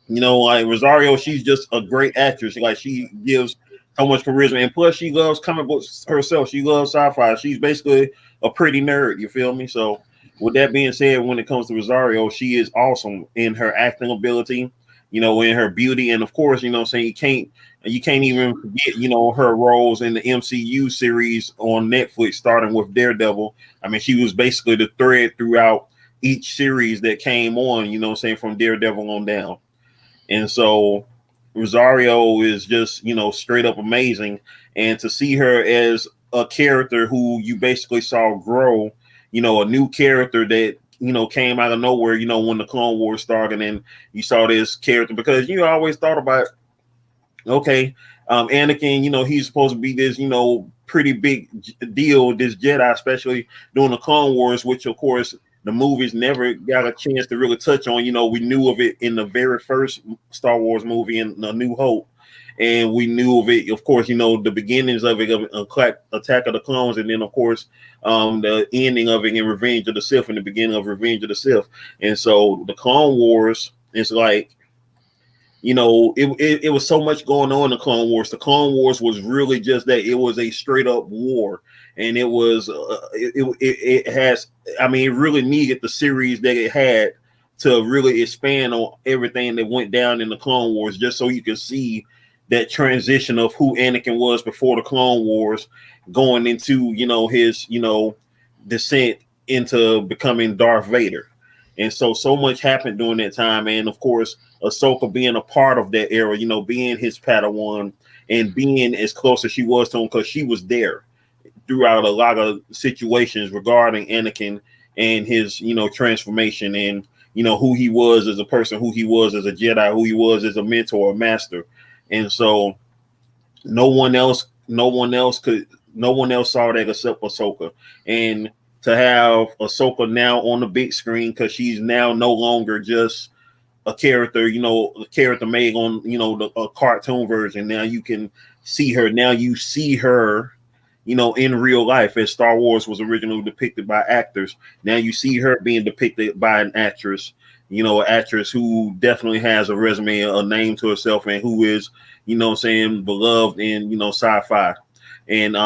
You know, like Rosario, she's just a great actress. Like, she gives so much charisma, and plus she loves comic books herself. She loves sci-fi. She's basically a pretty nerd. You feel me? So, with that being said, when it comes to Rosario, she is awesome in her acting ability, you know, in her beauty, and of course, you know what I'm saying, you can't even forget, you know, her roles in the MCU series on Netflix, starting with Daredevil. I mean, she was basically the thread throughout each series that came on, you know what I'm saying, from Daredevil on down. And so Rosario is just, you know, straight up amazing. And to see her as a character who you basically saw grow, you know, a new character that, you know, came out of nowhere, you know, when the Clone Wars started, and you saw this character, because you always thought about, okay, Anakin, you know, he's supposed to be this, you know, pretty big deal, this Jedi, especially during the Clone Wars, which of course the movies never got a chance to really touch on. You know, we knew of it in the very first Star Wars movie, in A New Hope, and we knew of it, of course, you know, the beginnings of it, of Attack of the Clones, and then of course the ending of it in Revenge of the Sith, and the beginning of Revenge of the Sith. And so the Clone Wars is like, you know, it was so much going on in the Clone Wars. The Clone Wars was really just that. It was a straight up war, and it was it really needed the series that it had to really expand on everything that went down in the Clone Wars, just so you can see that transition of who Anakin was before the Clone Wars, going into, you know, his, you know, descent into becoming Darth Vader. And so much happened during that time. And of course, Ahsoka being a part of that era, you know, being his Padawan and being as close as she was to him, because she was there throughout a lot of situations regarding Anakin and his, you know, transformation, and, you know, who he was as a person, who he was as a Jedi, who he was as a mentor, a master. And so no one else saw that except Ahsoka. And to have Ahsoka now on the big screen, because she's now no longer just a character, a character made on, a cartoon version. Now you can see her. Now you see her, in real life, as Star Wars was originally depicted by actors. Now you see her being depicted by an actress, an actress who definitely has a resume, a name to herself, and who is, beloved in, sci-fi and,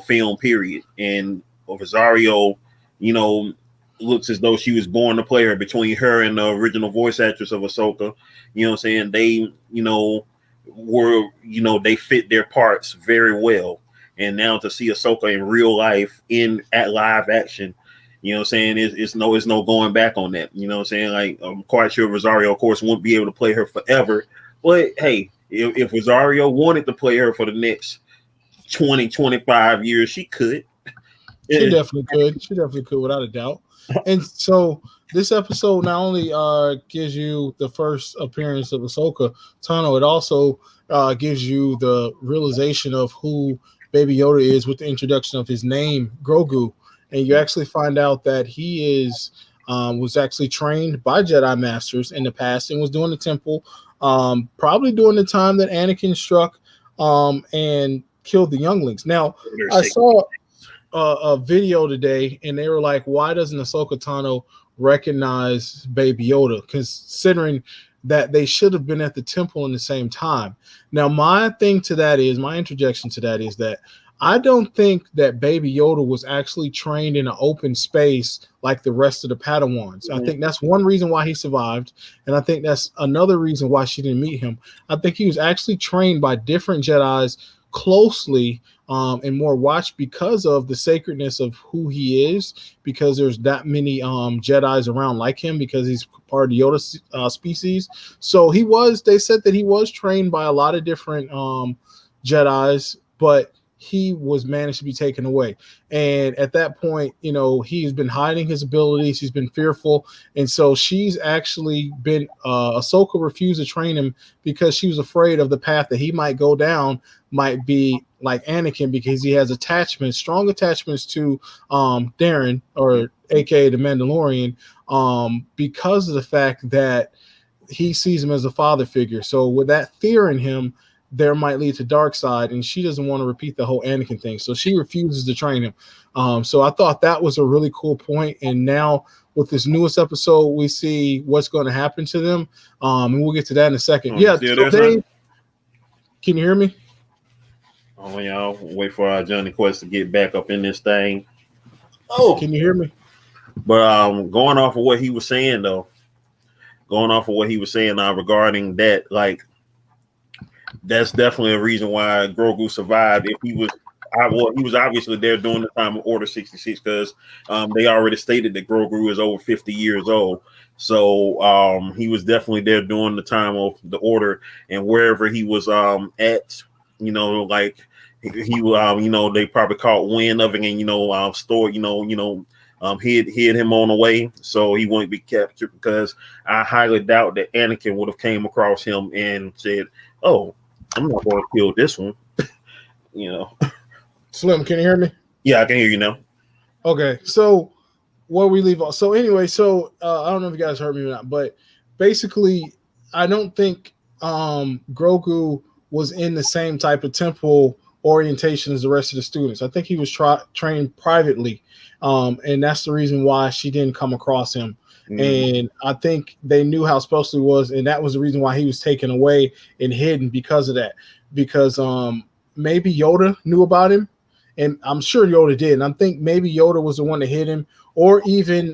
film period. And Rosario, looks as though she was born to play her. Between her and the original voice actress of Ahsoka, they, were, they fit their parts very well. And now to see Ahsoka in real life at live action, it's no going back on that. Like, I'm quite sure Rosario, of course, won't be able to play her forever. But hey, if Rosario wanted to play her for the next 20-25 years, she could. She definitely could. She definitely could, without a doubt. And so this episode not only gives you the first appearance of Ahsoka Tano, it also gives you the realization of who Baby Yoda is with the introduction of his name, Grogu. And you actually find out that he was actually trained by Jedi Masters in the past and was doing the temple, probably during the time that Anakin struck and killed the younglings. Now, I saw a video today, and they were like, why doesn't Ahsoka Tano recognize Baby Yoda, considering that they should have been at the temple in the same time? Now, my interjection to that is that I don't think that Baby Yoda was actually trained in an open space like the rest of the Padawans. I think that's one reason why he survived, and I think that's another reason why she didn't meet him. I think he was actually trained by different Jedis closely and more watched because of the sacredness of who he is, because there's that many Jedis around like him, because he's part of the Yoda species. So they said that he was trained by a lot of different Jedis, but he was managed to be taken away. And at that point, he's been hiding his abilities. He's been fearful. And so she's actually been, Ahsoka refused to train him because she was afraid of the path that he might go down might be like Anakin, because he has strong attachments to Darren, or AKA the Mandalorian, because of the fact that he sees him as a father figure. So with that fear in him, there might lead to dark side, and she doesn't want to repeat the whole Anakin thing. So she refuses to train him. So I thought that was a really cool point. And now with this newest episode, we see what's going to happen to them. And we'll get to that in a second. So Dave, can you hear me? Oh, y'all, wait for our Johnny Quest to get back up in this thing. Oh, can you hear me? But going off of what he was saying regarding that, like, that's definitely a reason why Grogu survived. If he was obviously there during the time of Order 66, because they already stated that Grogu is over 50 years old. So he was definitely there during the time of the Order, and wherever he was at, like he they probably caught wind of it and stored, hid him on the way so he wouldn't be captured, because I highly doubt that Anakin would have came across him and said, "Oh, I'm not going to kill this one." Slim, can you hear me? Yeah, I can hear you now. Okay, so where we leave off. So anyway, I don't know if you guys heard me or not, but basically, I don't think Grogu was in the same type of temple orientation as the rest of the students. I think he was trained privately, and that's the reason why she didn't come across him. And I think they knew how special he was, and that was the reason why he was taken away and hidden, because of that. Because maybe Yoda knew about him, and I'm sure Yoda did. And I think maybe Yoda was the one that hid him, or even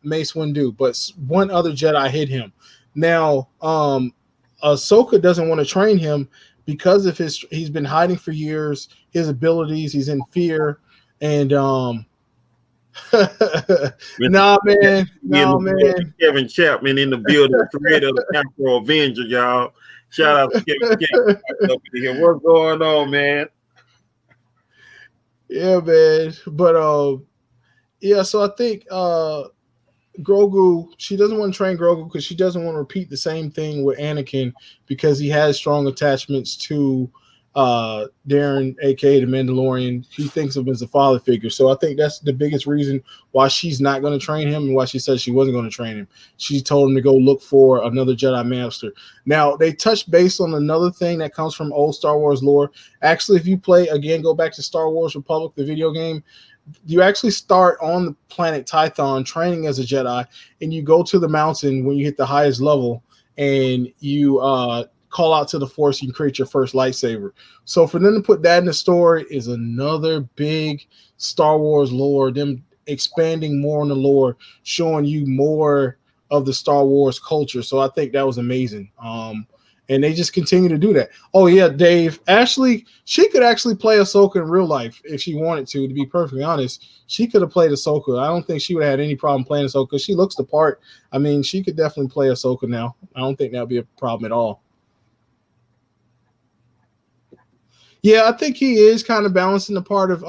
Mace Windu, but one other Jedi hid him. Now, Ahsoka doesn't want to train him because of he's been hiding for years, his abilities, he's in fear, and nah, man. Kevin Chapman in the building, creator of the Capro Avenger, y'all. Shout out to Kevin Chapman. What's going on, man? Yeah, man. But so I think Grogu, she doesn't want to train Grogu because she doesn't want to repeat the same thing with Anakin, because he has strong attachments to Darren, aka the Mandalorian, she thinks of him as a father figure. So I think that's the biggest reason why she's not going to train him and why she said she wasn't going to train him. She told him to go look for another Jedi Master. Now they touched base on another thing that comes from old Star Wars lore. Actually, if you play again, go back to Star Wars Republic, the video game. You actually start on the planet Tython training as a Jedi, and you go to the mountain when you hit the highest level, and you call out to the Force, you can create your first lightsaber. So for them to put that in the story is another big Star Wars lore, them expanding more on the lore, showing you more of the Star Wars culture. So I think that was amazing. And they just continue to do that. Oh yeah, Dave, Ashley, she could actually play Ahsoka in real life if she wanted to be perfectly honest. She could have played Ahsoka. I don't think she would have had any problem playing Ahsoka. She looks the part. I mean, she could definitely play Ahsoka now. I don't think that would be a problem at all. Yeah, I think he is kind of balancing the part of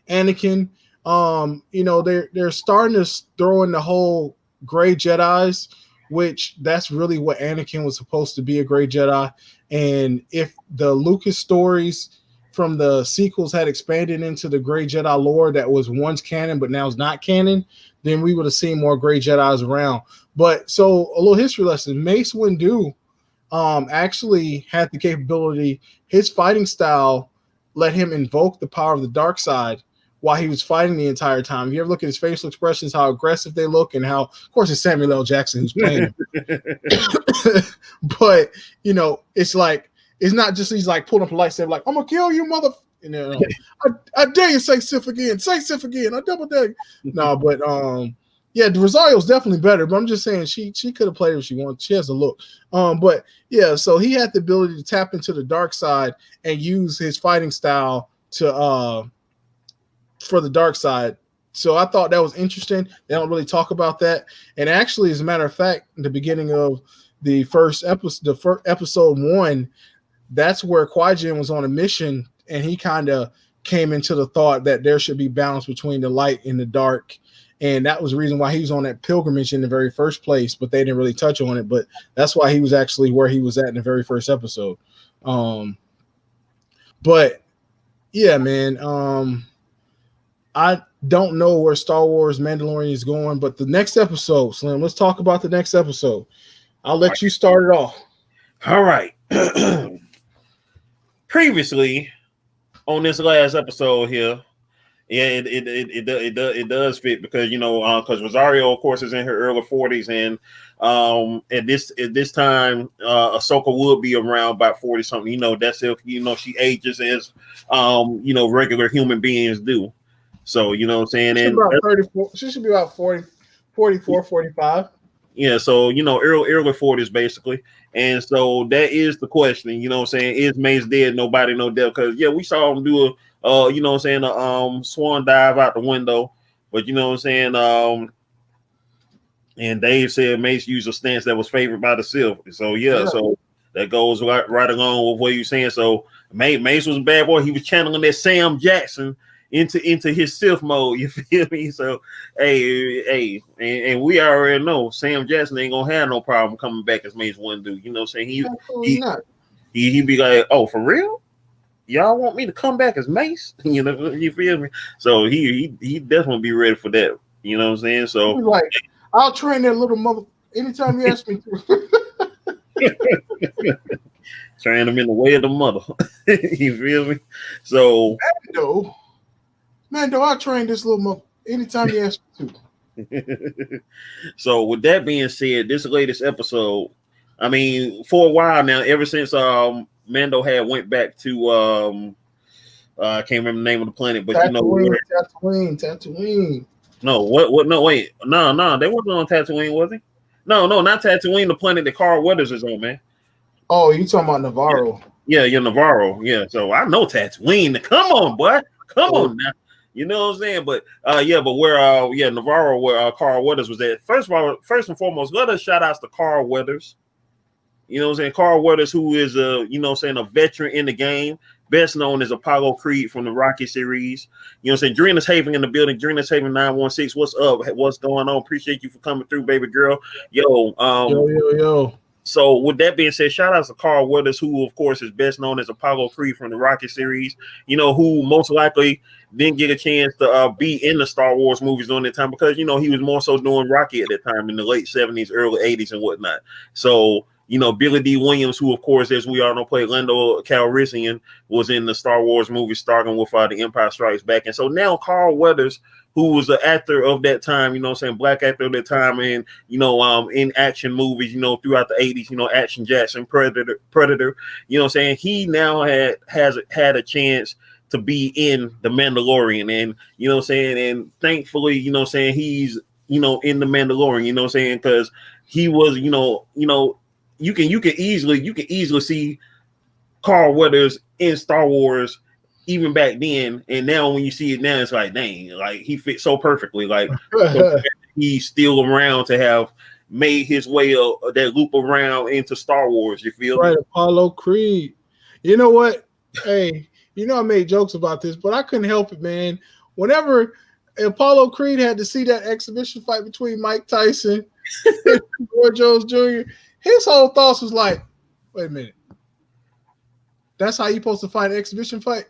Anakin. You know, they're starting to throw in the whole gray Jedis, which that's really what Anakin was supposed to be, a gray Jedi. And if the Lucas stories from the sequels had expanded into the gray Jedi lore that was once canon but now is not canon, then we would have seen more gray Jedis around. But so a little history lesson: Mace Windu actually had the capability. His fighting style let him invoke the power of the dark side while he was fighting the entire time. You ever look at his facial expressions, how aggressive they look, and how, of course, it's Samuel L. Jackson who's playing him. But, you know, it's like, it's not just he's like pulling up a lightsaber like, I'm going to kill you, mother. You know, I dare you say Sith again. Say Sith again. I double dare you. No, but yeah, Rosario's definitely better, but I'm just saying she could have played if she wanted. She has a look. But yeah, so he had the ability to tap into the dark side and use his fighting style to for the dark side. So I thought that was interesting. They don't really talk about that. And actually, as a matter of fact, the beginning of the first episode, episode 1, that's where Qui-Gon was on a mission, and he kind of came into the thought that there should be balance between the light and the dark. And that was the reason why he was on that pilgrimage in the very first place, but they didn't really touch on it. But that's why he was actually where he was at in the very first episode. But yeah, man, I don't know where Star Wars Mandalorian is going, but the next episode, Slim, let's talk about the next episode. I'll let you start it off. All right. Previously on this last episode here, yeah, it does fit because, you know, because Rosario, of course, is in her early 40s, and at this time, Ahsoka would be around about 40 something. You know, that's if, you know, she ages as you know, regular human beings do. So, you know what I'm saying? And about 34. She should be about 44, 45. Yeah, so, you know, early 40s basically. And so that is the question, you know what I'm saying? Is Mace dead? Nobody know that, because yeah, we saw him do a you know what I'm saying, a swan dive out the window. But you know what I'm saying? And Dave said Mace used a stance that was favored by the Sith. So yeah, so that goes right along with what you're saying. So Mace was a bad boy. He was channeling that Sam Jackson into his Sith mode, you feel me? So hey, and we already know Sam Jackson ain't gonna have no problem coming back as Mace Windu. You know what I'm saying? He be like, oh, for real? Y'all want me to come back as Mace? You know, you feel me? So he definitely be ready for that. You know what I'm saying? So like, I'll train that little mother anytime you ask me to. Train him in the way of the mother. You feel me? So Mando, I'll train this little mother anytime you ask me to. So with that being said, this latest episode, I mean, for a while now, ever since Mando had went back to I can't remember the name of the planet, but Tatooine. No, what? No, wait, no, they wasn't on Tatooine, was he? No, not Tatooine, the planet that Carl Weathers is on, man. Oh, you talking about Navarro? Yeah, Navarro. Yeah, so I know Tatooine. Come on, boy, come on now. You know what I'm saying? But but where Navarro, where Carl Weathers was at. First and foremost, let us shout outs to Carl Weathers. You know what I'm saying? Carl Weathers, who is a a veteran in the game, best known as Apollo Creed from the Rocky series. You know what I'm saying? Drina's Haven in the building. Drina's Haven 916. What's up? What's going on? Appreciate you for coming through, baby girl. Yo. So with that being said, shout out to Carl Weathers, who of course is best known as Apollo Creed from the Rocket series, you know, who most likely didn't get a chance to be in the Star Wars movies during that time because, you know, he was more so doing Rocky at that time in the late 70s, early 80s and whatnot. So, you know, Billy D. Williams, who of course, as we all know, played Lando Calrissian, was in the Star Wars movies starting with The Empire Strikes Back. And so now Carl Weathers, who was an actor of that time, you know what I'm saying, black actor of that time, and, you know, in action movies, you know, throughout the 80s, you know, Action Jackson, Predator, you know what I'm saying, he now has had a chance to be in The Mandalorian, and, you know what I'm saying, and thankfully, you know what I'm saying, he's, you know, in The Mandalorian, you know what I'm saying, because he was, you know, you can easily see Carl Weathers in Star Wars even back then, and now when you see it now, it's like, dang, like he fits so perfectly. Like he's still around to have made his way that loop around into Star Wars. You feel right? Apollo Creed. You know what? Hey, you know I made jokes about this, but I couldn't help it, man. Whenever Apollo Creed had to see that exhibition fight between Mike Tyson and Roy Jones Jr., his whole thoughts was like, wait a minute. That's how you supposed to fight an exhibition fight?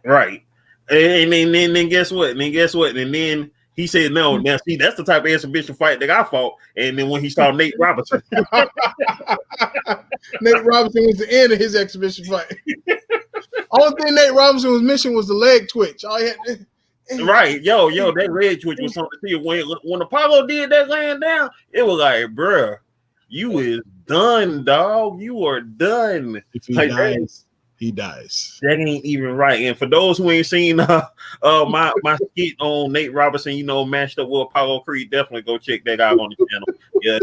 Right. And then guess what? And then he said, no, now see, that's the type of exhibition fight that I fought. And then when he saw Nate Robinson. Nate Robinson was the end of his exhibition fight. Only thing Nate Robinson was missing was the leg twitch. Right. Yo, that leg twitch was something to see. When Apollo did that laying down, it was like, bruh, you is done, dog. You are done. If he dies, he dies. That ain't even right. And for those who ain't seen my skit on Nate Robinson, you know, matched up with Apollo Creed, definitely go check that out on the channel. Yeah,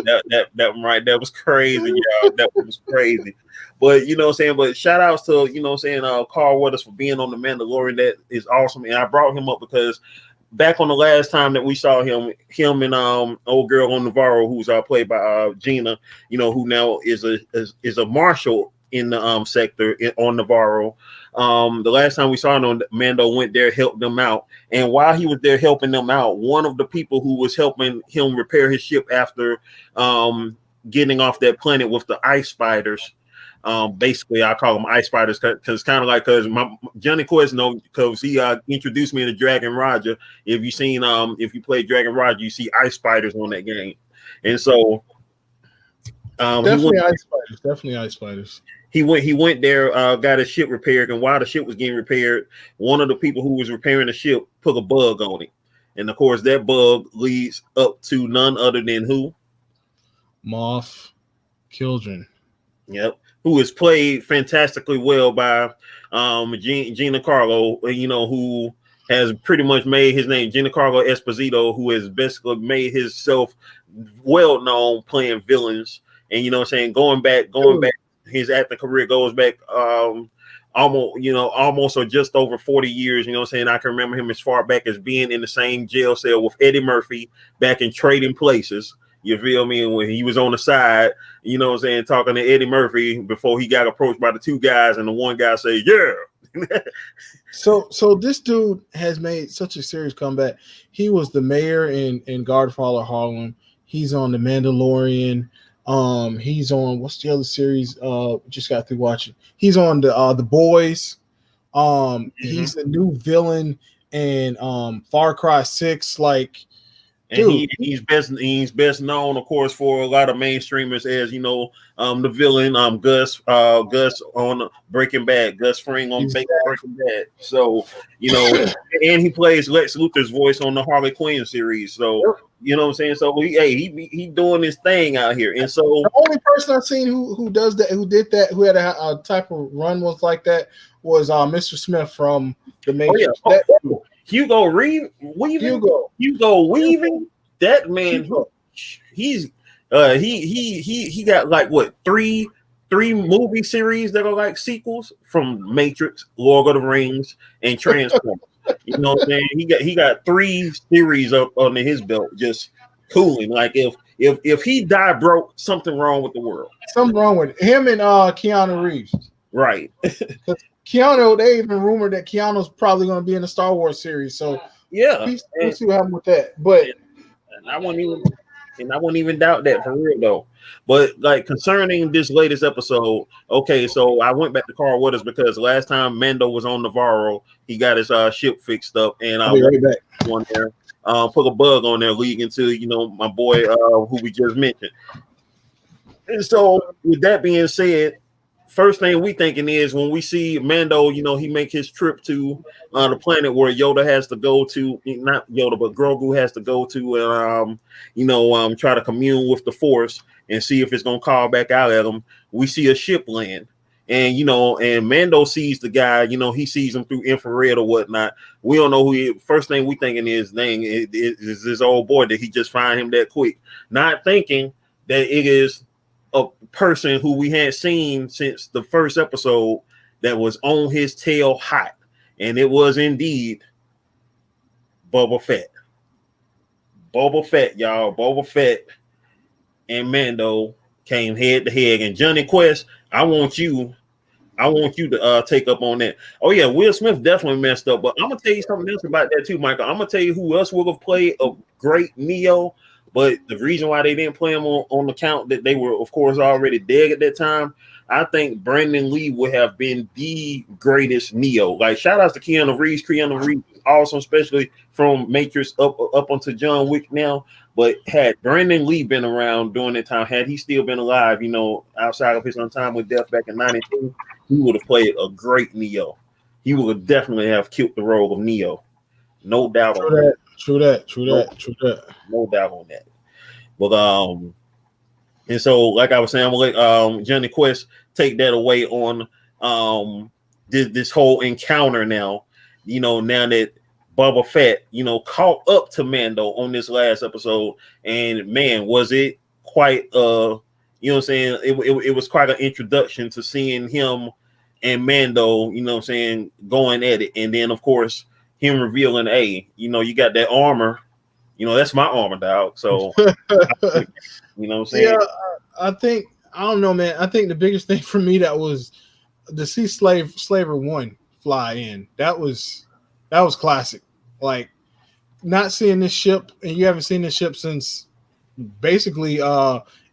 that one right there was crazy, y'all. That was crazy. But you know what I'm saying, but shout outs to, you know what I'm saying, Carl Weathers for being on The Mandalorian. That is awesome. And I brought him up because back on the last time that we saw him and old girl on Navarro, who's played by Gina, you know, who now is a marshal in the sector on Navarro. The last time we saw him, Mando went there, helped them out, and while he was there helping them out, one of the people who was helping him repair his ship after getting off that planet with the ice spiders. Basically, I call them ice spiders because kind of like because my Johnny Quest know because he introduced me to Dragon Roger. If you seen if you play Dragon Roger, you see ice spiders on that game, and so definitely ice spiders. He went there, got his ship repaired, and while the ship was getting repaired, one of the people who was repairing the ship put a bug on it, and of course that bug leads up to none other than who? Moff Children. Yep. Who is played fantastically well by Gina Carlo, you know, who has pretty much made his name, Giancarlo Esposito, who has basically made himself well known playing villains. And you know what I'm saying, going back, his acting career goes back almost or just over 40 years. You know what I'm saying? I can remember him as far back as being in the same jail cell with Eddie Murphy back in Trading Places. You feel me? When he was on the side, you know what I'm saying, talking to Eddie Murphy before he got approached by the two guys, and the one guy said, yeah. So this dude has made such a serious comeback. He was the mayor in Godfather Harlem. He's on The Mandalorian. He's on, what's the other series just got through watching? He's on the Boys. He's the new villain in Far Cry 6. Like, and he's best known, of course, for a lot of mainstreamers as, you know, the villain, Gus on Breaking Bad, Gus Fring on Breaking Bad. So, you know, and he plays Lex Luthor's voice on the Harley Quinn series. So, you know what I'm saying? So he doing his thing out here. And so the only person I've seen who does that, who did that, who had a type of run was like that was Mr. Smith from The Matrix. Hugo Weaving, that man, he got like what three movie series that are like sequels from Matrix, Lord of the Rings, and Transformers. You know what I'm saying? He got 3 series up under his belt, just cooling. Like if he died broke, something wrong with the world. Something wrong with him and Keanu Reeves. Right. Keanu, they even rumored that Keanu's probably going to be in the Star Wars series. So yeah, we'll see what happens with that. But I wouldn't even. And I wouldn't even doubt that for real though. But like concerning this latest episode, okay, so I went back to Carl Weathers because last time Mando was on Navarro, he got his ship fixed up, and I'll be right back. On there, put a bug on there leading to my boy who we just mentioned. And so with that being said, first thing we thinking is when we see Mando, he make his trip to the planet where Yoda has to go to, not Yoda, but Grogu has to go to, and try to commune with the Force and see if it's gonna call back out at him. We see a ship land, and and Mando sees the guy. He sees him through infrared or whatnot. We don't know who he. First thing we thinking is, dang, it is this old boy. Did he just find him that quick? Not thinking that it is a person who we hadn't seen since the first episode that was on his tail hot, and it was indeed Boba Fett. Boba Fett, y'all. Boba Fett and Mando came head to head, and Johnny Quest, I want you to take up on that. Oh yeah, Will Smith definitely messed up, but I'm gonna tell you something else about that too, Michael. I'm gonna tell you who else would have played a great Neo. But the reason why they didn't play him on the count that they were, of course, already dead at that time, I think Brandon Lee would have been the greatest Neo. Like, shout outs to Keanu Reeves. Keanu Reeves is awesome, especially from Matrix up onto John Wick now. But had Brandon Lee been around during that time, had he still been alive, outside of his untimely death back in 92, he would have played a great Neo. He would definitely have killed the role of Neo. No doubt on that. True that. No doubt on that. But and so like I was saying, I'm gonna let Johnny Quest take that away on this whole encounter now. Now that Boba Fett, caught up to Mando on this last episode, and man, was it quite it was quite an introduction to seeing him and Mando, going at it, and then of course him revealing, hey, you got that armor, that's my armor, dog. So what I'm saying? Yeah, I don't know, man. I think the biggest thing for me that was to see Slaver 1 fly in. That was classic. Like, not seeing this ship, and you haven't seen this ship since basically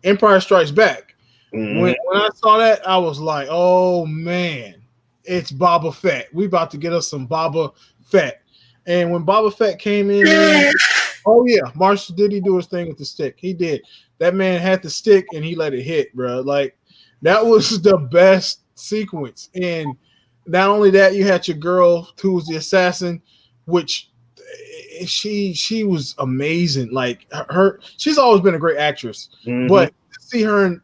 Empire Strikes Back. Mm-hmm. When I saw that, I was like, oh man, it's Boba Fett. We about to get us some Boba Fett. And when Boba Fett came in, oh yeah, Marshall, did he do his thing with the stick? He did. That man had the stick and he let it hit, bro. Like, that was the best sequence. And not only that, you had your girl who was the assassin, which she was amazing. Like, she's always been a great actress, but to see her and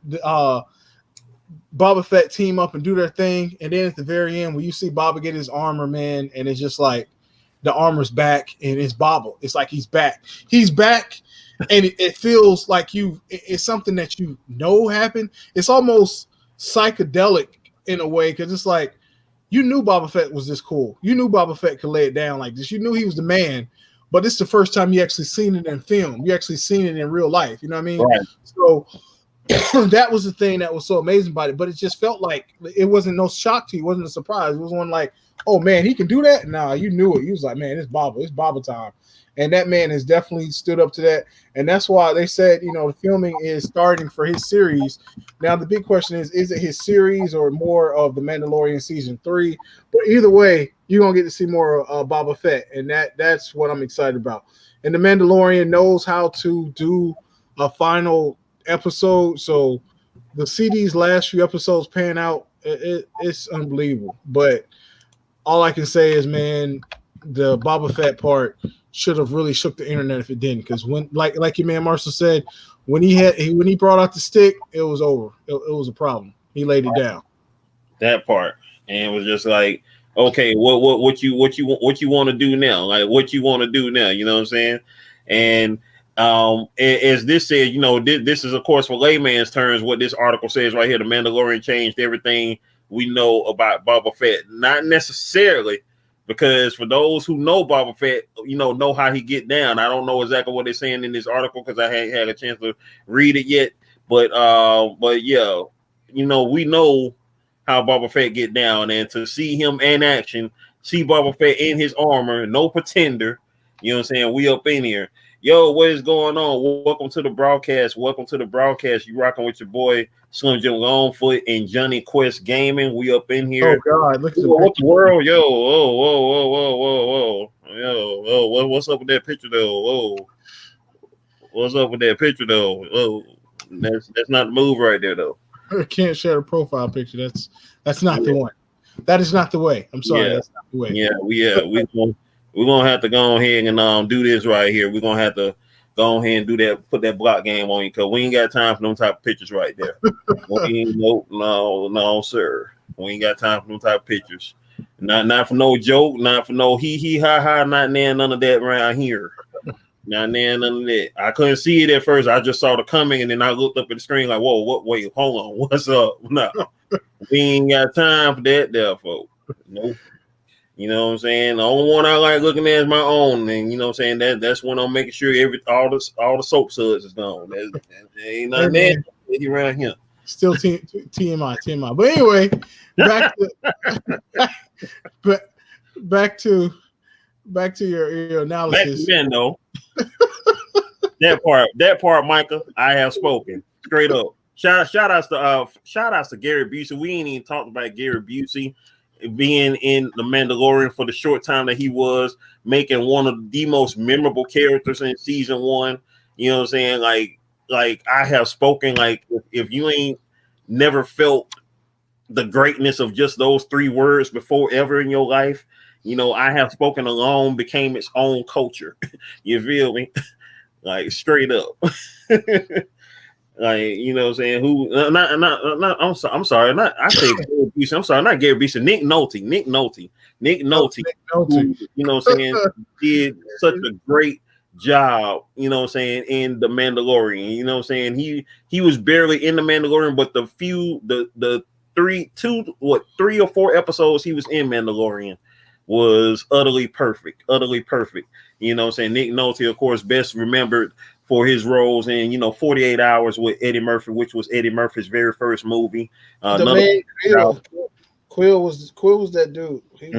Boba Fett team up and do their thing, and then at the very end, when you see Boba get his armor, man, and it's just like the armor's back and it's Boba. It's like he's back. He's back, and it feels like it's something that happened. It's almost psychedelic in a way, because it's like you knew Boba Fett was this cool. You knew Boba Fett could lay it down like this. You knew he was the man, but it's the first time you actually seen it in film. You actually seen it in real life. You know what I mean? Right. So that was the thing that was so amazing about it. But it just felt like it wasn't no shock to you. It wasn't a surprise. It was one like, oh man, he can do that? Nah, you knew it. You was like, man, it's Boba. It's Boba time. And that man has definitely stood up to that. And that's why they said, the filming is starting for his series. Now, the big question is it his series or more of The Mandalorian Season 3? But either way, you're going to get to see more of Boba Fett. And that's what I'm excited about. And The Mandalorian knows how to do a final episode. So the CD's last few episodes pan out. It's unbelievable. But all I can say is, man, the Boba Fett part should have really shook the internet if it didn't. Because when, like your man Marshall said, when he brought out the stick, it was over. It was a problem. He laid it down. That part, and it was just like, okay, what you want to do now? Like, what you want to do now? You know what I'm saying? And as this said, this is of course for layman's terms what this article says right here. The Mandalorian changed everything we know about Boba Fett. Not necessarily, because for those who know Boba Fett, know how he get down. I don't know exactly what they're saying in this article because I hadn't had a chance to read it yet. But yeah, we know how Boba Fett get down, and to see him in action, see Boba Fett in his armor, no pretender, you know what I'm saying? We up in here. Yo, what is going on? Welcome to the broadcast. Welcome to the broadcast. You rocking with your boy Slim Jim Longfoot and JohnnyQuestGaming. We up in here. Oh God, look at what the world, yo! Whoa! Yo, what's up with that picture though? Whoa, what's up with that picture though? Whoa, that's not the move right there though. I can't share a profile picture. That's not the one. That is not the way. I'm sorry, that's not the way. We're gonna have to go ahead and do this right here. We're gonna have to go ahead and do that, put that block game on you, because we ain't got time for them type of pictures right there. No, sir. We ain't got time for them type of pictures. Not for no joke, not for no hee ha ha, not none of that around here. Not none of that. I couldn't see it at first. I just saw the coming, and then I looked up at the screen like, whoa, what? Wait, hold on, what's up? No, we ain't got time for that, there, folks. Nope. You know what I'm saying? The only one I like looking at is my own, and you know what I'm saying, that's when I'm making sure all the soap suds is gone. There ain't nothing there around here. Still TMI. But anyway, back to your analysis. Back to Mando. that part, Micah, I have spoken straight up. Shout outs to Gary Busey. We ain't even talked about Gary Busey being in The Mandalorian for the short time that he was, making one of the most memorable characters in season 1. You know what I'm saying? Like I have spoken. Like if you ain't never felt the greatness of just those 3 words before ever in your life, you know, I have spoken alone became its own culture. You feel me? Like straight up. Like, you know what I'm saying? Who I'm sorry, not I say Gary Busey. I'm sorry, not Gary Busey. Nick Nolte. Who, you know what I'm saying, did such a great job, you know what I'm saying, in The Mandalorian. You know what I'm saying? He was barely in The Mandalorian, but the 3 or 4 episodes he was in Mandalorian was utterly perfect. You know what I'm saying? Nick Nolte, of course, best remembered for his roles in, 48 Hours with Eddie Murphy, which was Eddie Murphy's very first movie. Quill was that dude. He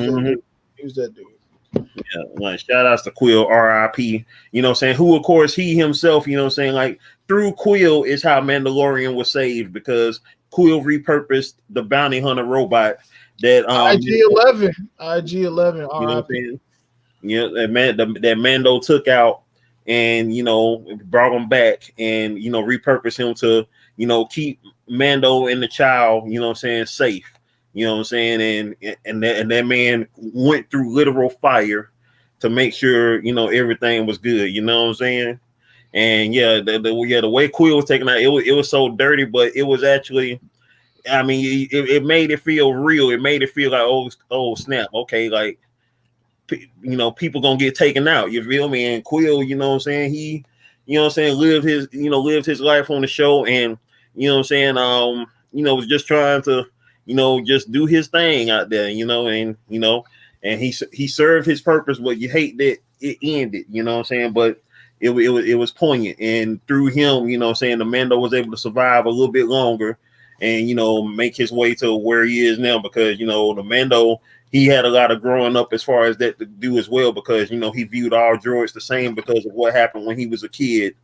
was that dude. Yeah, like shout outs to Quill, R.I.P. You know what I'm saying? Who, of course, he himself, you know what I'm saying, like through Quill is how Mandalorian was saved, because Quill repurposed the bounty hunter robot that IG-11, R.I.P. You know what I'm saying? Yeah, that Mando took out, and brought him back, and repurposed him to keep Mando and the child, you know what I'm saying, safe. You know what I'm saying? And that man went through literal fire to make sure, everything was good. You know what I'm saying? And the way Quill was taken out, it was so dirty, but it was actually, I mean, it made it feel real. It made it feel like, oh snap. Okay. Like, people gonna get taken out. You feel me? And Quill, you know what I'm saying? He, lived his life on the show, and was just trying to, just do his thing out there, and he served his purpose, but you hate that it ended, you know what I'm saying? But it was poignant, and through him, the Mando was able to survive a little bit longer and, make his way to where he is now, because, the Mando, he had a lot of growing up as far as that to do as well, because, he viewed all droids the same because of what happened when he was a kid.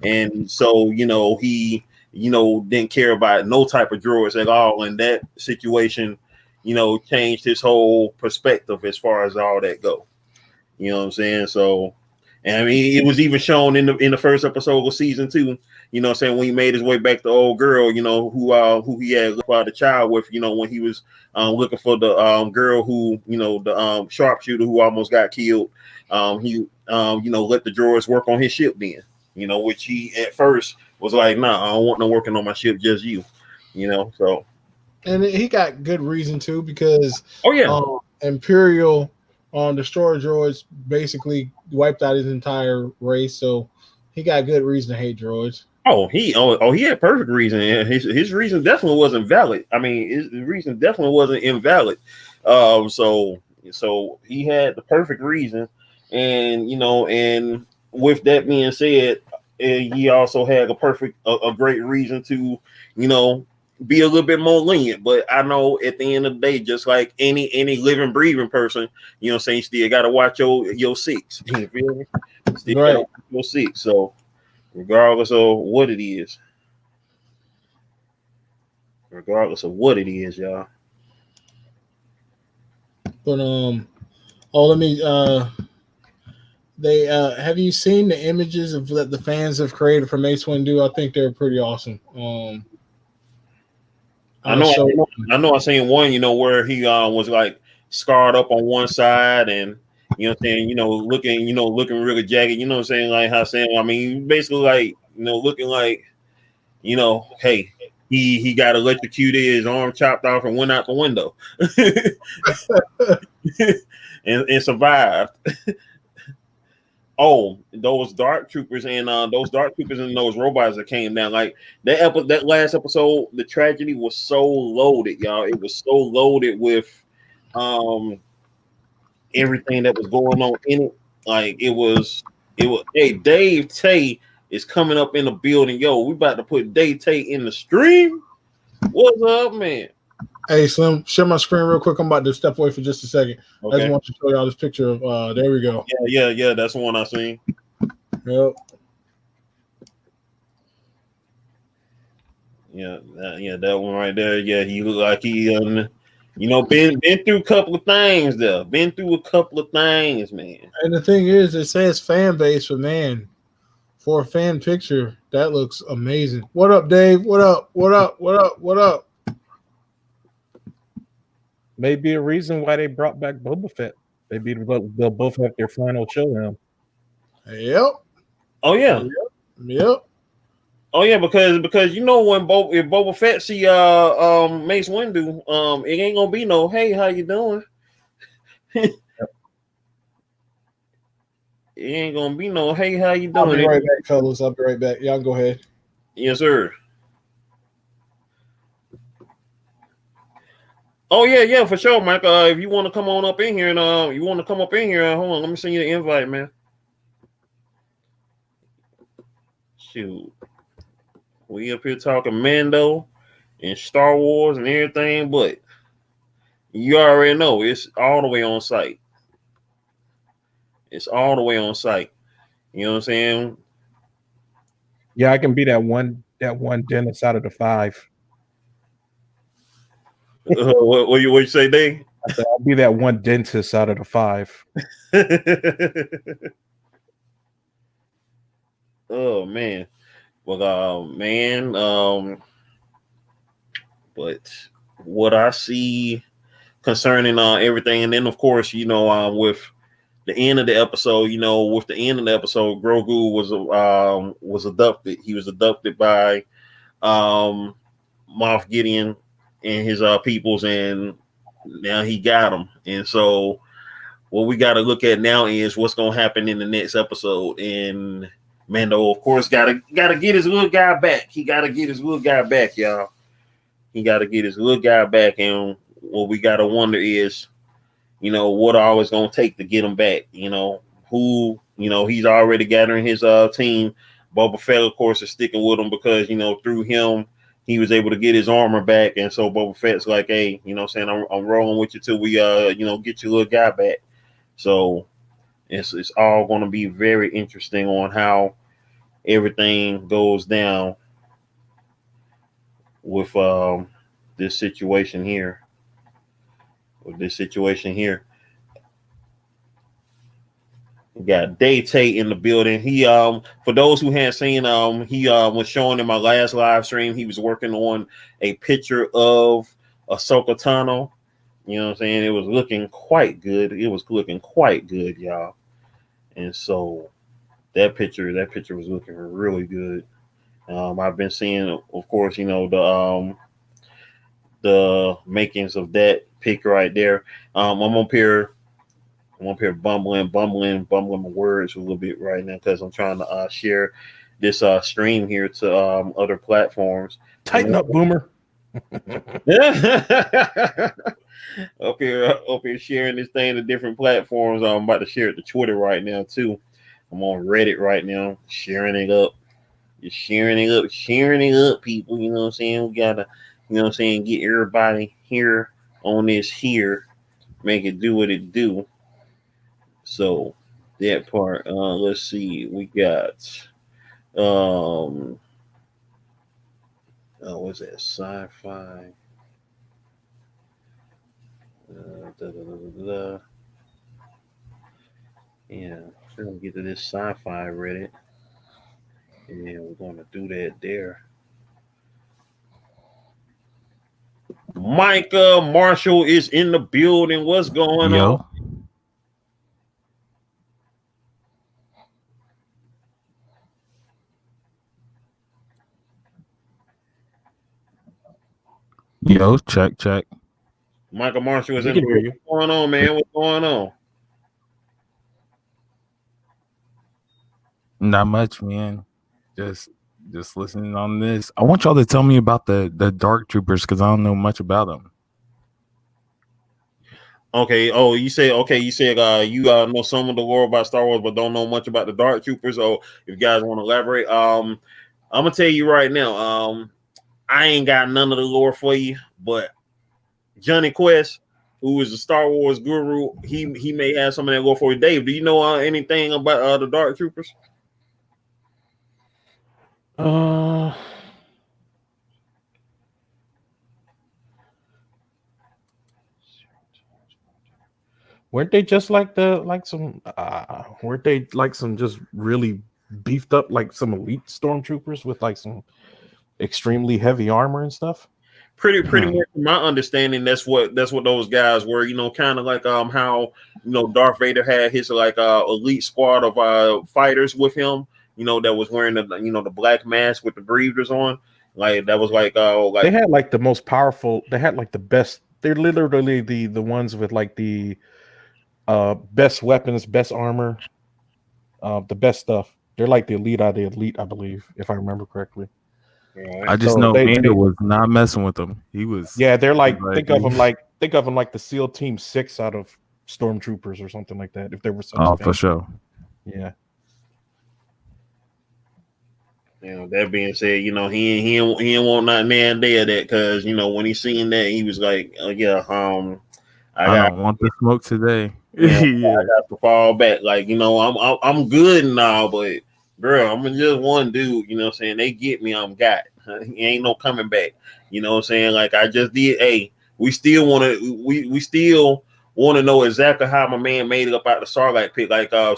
And so, he, didn't care about no type of droids at all. And that situation, changed his whole perspective as far as all that go. You know what I'm saying? So, and I mean, it was even shown in the first episode of season 2, you know what I'm saying, when he made his way back to old girl, who he had left the child with, when he was looking for the girl who, the sharpshooter who almost got killed. He let the droids work on his ship then, which he at first was like, nah, I don't want no working on my ship, just you, so. And he got good reason too, because Imperial destroyer droids basically wiped out his entire race, so he got good reason to hate droids. He had perfect reason. His reason definitely wasn't valid. I mean, his reason definitely wasn't invalid. So he had the perfect reason, and and with that being said, he also had a great reason to, be a little bit more lenient. But I know at the end of the day, just like any living, breathing person, you know what I'm saying, you still gotta watch your six. You feel me? Still gotta watch your six. So regardless of what it is. Regardless of what it is, y'all. But let me they have you seen the images of that the fans have created for Mace Windu? I think they're pretty awesome. I know I seen one, you know, where he was like scarred up on one side and you know what I'm saying, looking really jagged, you know what I'm saying, like how saying, I mean, basically like, you know, looking like, you know, hey, he got electrocuted, his arm chopped off and went out the window. and survived. Oh, those dark troopers and those robots that came down, like that last episode, the tragedy was so loaded, y'all. It was so loaded with everything that was going on in it. Like it was hey, Dave Tay is coming up in the building. Yo, we about to put Dave Tay in the stream. What's up, man? Hey, Slim, share my screen real quick. I'm about to step away for just a second. Okay. I just want to show y'all this picture of there we go. Yeah, that's the one I seen. Yep. Yeah, that one right there. Yeah, he looked like he you know, been through a couple of things there. Been through a couple of things, man. And the thing is, it says fan base, but man, for a fan picture, that looks amazing. What up, Dave? What up? What up? What up? What up? Maybe a reason why they brought back Boba Fett. Maybe they'll both have their final showdown. Yep. Oh yeah. Yep. Oh yeah, because you know when if Boba Fett see Mace Windu, it ain't gonna be no hey, how you doing? It ain't gonna be no hey, how you doing? I'll be right back, fellas. I'll be right back. Y'all go ahead. Yes, sir. Oh yeah, for sure, Mike. If you want to come on up in here and hold on, let me send you the invite, man. Shoot. We up here talking Mando and Star Wars and everything, but you already know it's all the way on site. It's all the way on site. You know what I'm saying? Yeah, I can be that one dentist out of the 5. What you say, Dave? I'll be that one dentist out of the 5. Oh man. Well, but what I see concerning everything, and then of course, you know, with the end of the episode, Grogu was abducted. He was abducted by Moff Gideon and his peoples, and now he got him. And so what we got to look at now is what's going to happen in the next episode. And Mando, of course, gotta get his little guy back. He got to get his little guy back, y'all. He got to get his little guy back. And what we got to wonder is, you know, what all it's going to take to get him back. You know, who, you know, he's already gathering his team. Boba Fett, of course, is sticking with him because, you know, through him, he was able to get his armor back. And so Boba Fett's like, hey, you know what I'm saying, I'm rolling with you till we, you know, get your little guy back. So it's all going to be very interesting on how everything goes down with this situation here. We got Dave Tate in the building. He for those who hadn't seen he was showing in my last live stream, he was working on a picture of Ahsoka Tano. You know what I'm saying? It was looking quite good. Y'all. And so that picture was looking really good. I've been seeing, of course, you know, the makings of that pic right there. I'm up here bumbling my words a little bit right now because I'm trying to share this stream here to other platforms. Tighten up, Boomer. up here sharing this thing to different platforms. I'm about to share it to Twitter right now too. I'm on Reddit right now, sharing it up, people. You know what I'm saying? We gotta You know what I'm saying? Get everybody here on this here, make it do what it do. So that part, let's see, we got what's that? Sci-fi. Da, da, da, da, da. Yeah, we're gonna get to this sci-fi Reddit, and we're gonna do that there. Micah Marshall is in the building. What's going on? Yo, check. Michael Marshall is We in the can hear building. you. What's going on, man? What's going on? Not much, man. Just listening on this. I want y'all to tell me about the Dark Troopers because I don't know much about them. Okay. Oh, you said you know some of the lore about Star Wars, but don't know much about the Dark Troopers. Oh, if you guys want to elaborate, I'm gonna tell you right now. I ain't got none of the lore for you, but Johnny Quest, who is a Star Wars guru, he may have some of that lore for you. Dave, do you know anything about the Dark Troopers? Weren't they just like weren't they like some just really beefed up like some elite stormtroopers with like some extremely heavy armor and stuff? Pretty much from my understanding, that's what those guys were, you know, kind of like how, you know, Darth Vader had his like elite squad of fighters with him, you know, that was wearing the, you know, the black mask with the breathers on. Like that was like they had like the most powerful, they had like the best, they're literally the ones with like the best weapons, best armor, the best stuff. They're like the elite out of the elite, I believe, if I remember correctly. I just know Mando was not messing with them. He was. Yeah, they're like think of them like the SEAL Team 6 out of stormtroopers or something like that. If there was such for sure. Yeah. You know, that being said, you know, he didn't want nothing man there that because, you know, when he seen that, he was like, I don't want the smoke today. Yeah, I got to fall back. Like, you know, I'm good now, but girl, I'm just one dude. You know what I'm saying? They get me, I'm got. Ain't no coming back. You know what I'm saying? Like I just did. Hey, we still want to. We still want to know exactly how my man made it up out the Sarlacc pit. Like, I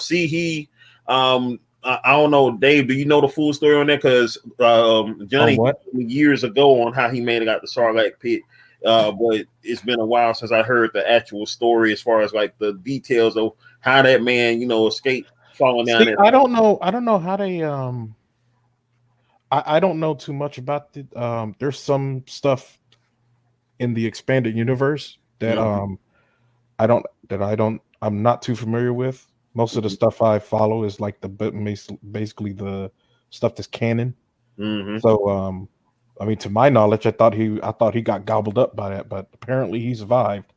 don't know, Dave. Do you know the full story on that? Because Johnny years ago on how he made it out the Sarlacc pit. But it's been a while since I heard the actual story as far as like the details of how that man, you know, escaped falling down. I don't know how they I don't know too much about the there's some stuff in the expanded universe that I'm not too familiar with. Most of the stuff I follow is like basically the stuff that's canon. So I mean, to my knowledge, I thought he got gobbled up by that, but apparently he survived.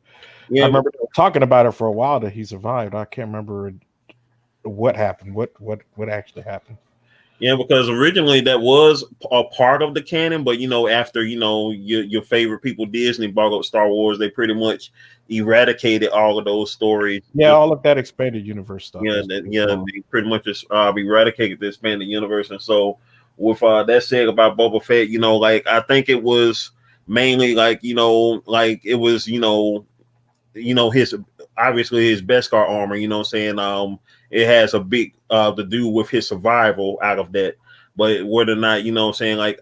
Yeah, I remember talking about it for a while that he survived. I can't remember what happened, what actually happened. Yeah, because originally that was a part of the canon, but you know, after you know your favorite people Disney bought up Star Wars, they pretty much eradicated all of those stories. Yeah, all of that expanded universe stuff. Yeah, they pretty much just eradicated the expanded universe, and so with that said about Boba Fett, you know, like I think it was mainly like you know, like it was you know his obviously his Beskar armor. You know, what I'm saying it has a big to do with his survival out of that. But whether or not, you know what I'm saying, like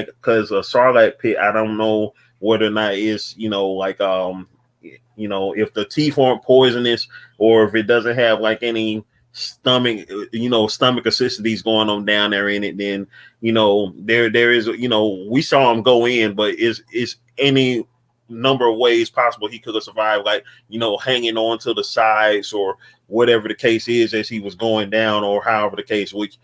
because a Sarlacc pit, I don't know whether or not it's, you know, like you know, if the teeth aren't poisonous or if it doesn't have like any stomach acidities going on down there in it, then you know there is, you know, we saw him go in, but is any number of ways possible he could have survived, like, you know, hanging on to the sides or whatever the case is as he was going down, or however the case, which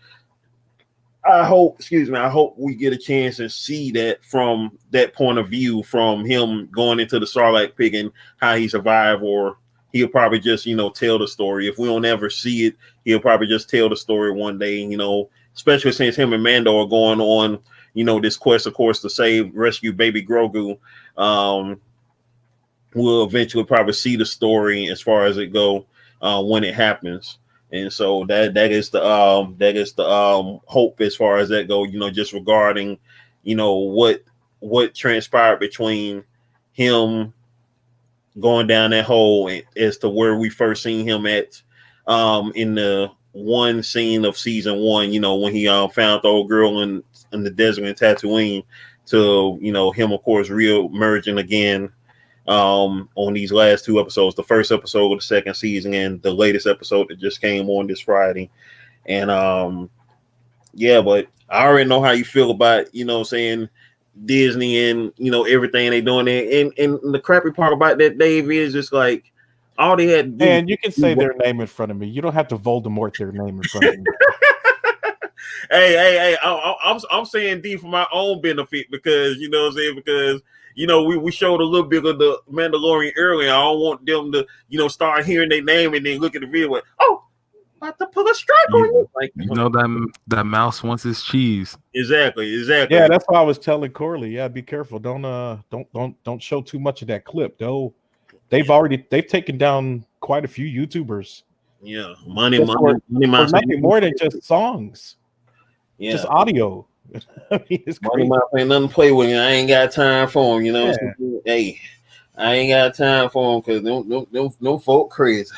I hope we get a chance and see that from that point of view, from him going into the Sarlacc pit and how he survived. Or he'll probably just, you know, tell the story. If we don't ever see it, he'll probably just tell the story one day, you know, especially since him and Mando are going on, this quest, of course, to rescue baby Grogu. We'll eventually probably see the story as far as it go when it happens. And so that is the hope as far as that go, just regarding, what transpired between him going down that hole as to where we first seen him at in the one scene of season 1, when he found the old girl in the desert in Tatooine, to him, of course, re-emerging again on these last 2 episodes, the first episode of the second season and the latest episode that just came on this Friday. And but I already know how you feel about saying Disney and everything they doing there. And the crappy part about that, Dave, is just like all they had to do. And you can say their name in front of me. You don't have to Voldemort their name in front of me. Hey, I'm saying D for my own benefit, because because we showed a little bit of the Mandalorian earlier. I don't want them to start hearing their name and then look at the video like, oh, about to pull a strike on you. Like, that mouse wants his cheese. Exactly. Yeah, that's why I was telling Corley. Yeah, be careful. Don't show too much of that clip, though. They've taken down quite a few YouTubers. Yeah, money, for nothing more than just songs. Yeah, just audio. I mean, it's Money Mouth ain't nothing to play with. I ain't got time for him. Yeah. Hey, I ain't got time for him because no folk crazy.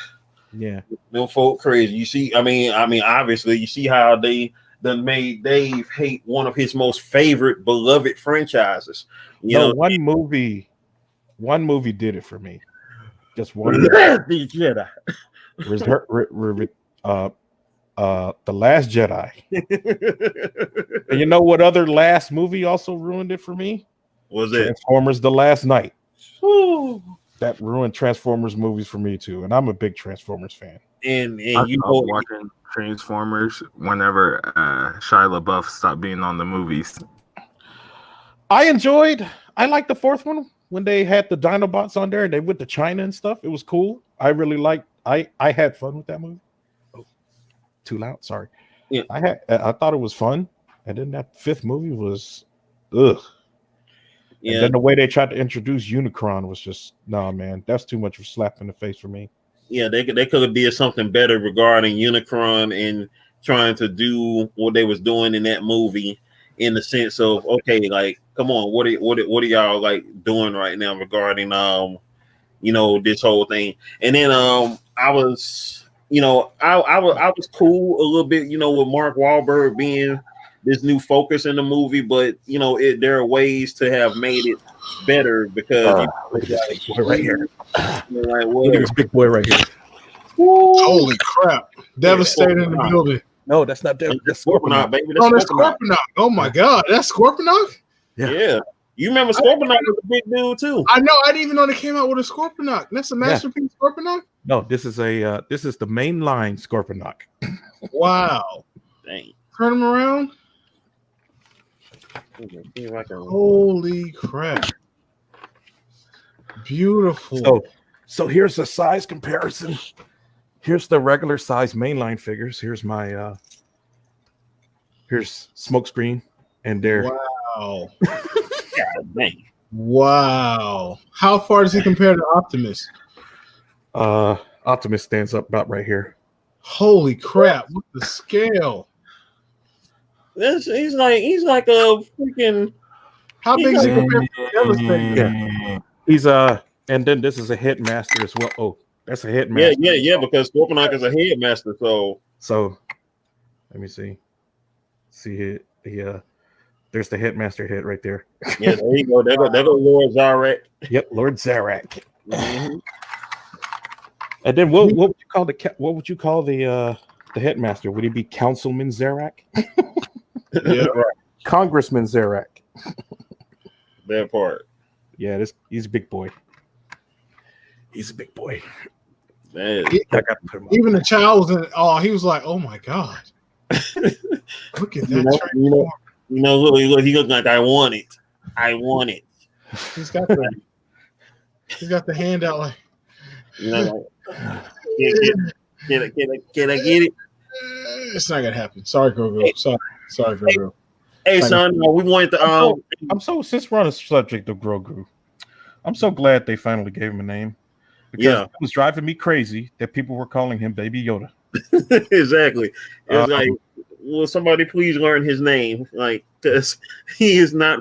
Yeah, no folk crazy. You see, I mean, obviously, you see how they done made Dave hate one of his most favorite, beloved franchises. One movie did it for me. Just one. The Jedi. The Last Jedi. And you know what other last movie also ruined it for me? Was it Transformers: The Last Night? Whew. That ruined Transformers movies for me too, and I'm a big Transformers fan. And I love watching Transformers whenever Shia LaBeouf stopped being on the movies. I liked the fourth one when they had the Dinobots on there and they went to China and stuff. It was cool. I really liked. I had fun with that movie. Oh, too loud. Sorry. Yeah. I thought it was fun, and then that fifth movie was ugh. Yeah. And then the way they tried to introduce Unicron was just man. That's too much of a slap in the face for me. Yeah, they could have did something better regarding Unicron and trying to do what they was doing in that movie, in the sense of, okay, like, come on, what are y'all like doing right now regarding this whole thing? And then I was cool a little bit, with Mark Wahlberg being this new focus in the movie, but there are ways to have made it better, because look at this big boy right here. Like, look at this big boy right here. Holy crap! Devastating in the building. No, that's not Devastating. That's Scorponok, baby. That's Scorponok. Oh my God, that's Scorponok. Yeah. You remember Scorponok was a big dude too. I know. I didn't even know they came out with a Scorponok. That's a masterpiece Scorponok. No, this is the main line Scorponok. Wow. Dang. Turn him around. Holy crap! Beautiful. So here's the size comparison. Here's the regular size mainline figures. Here's my here's Smokescreen, and there. Wow. God, wow. How far does he compare to Optimus? Optimus stands up about right here. Holy crap! What the scale? He's like a freaking. How big is he compared to the other thing? Yeah. He's and then this is a headmaster as well. Oh, that's a headmaster. Yeah, because Scorponok is a headmaster. So let me see. See here. There's the headmaster head right there. Yeah, there you go. There go Lord Zarak. Yep, Lord Zarak. Mm-hmm. And then what would you call the headmaster? Would he be Councilman Zarak? Yeah, right. Congressman Zarak. That part. Yeah, he's a big boy. He's a big boy. Man, even the child was in. Oh, he was like, "Oh my God! Look at that!" Look, he looked like I want it. He's got the hand out like. Can I get it? It's not gonna happen. Sorry, Grogu. Sorry, Grogu. Hey, son, we wanted to. I'm so since we're on the subject of Grogu, I'm so glad they finally gave him a name because it was driving me crazy that people were calling him Baby Yoda. Exactly. It's like, will somebody please learn his name? Like, because he is not.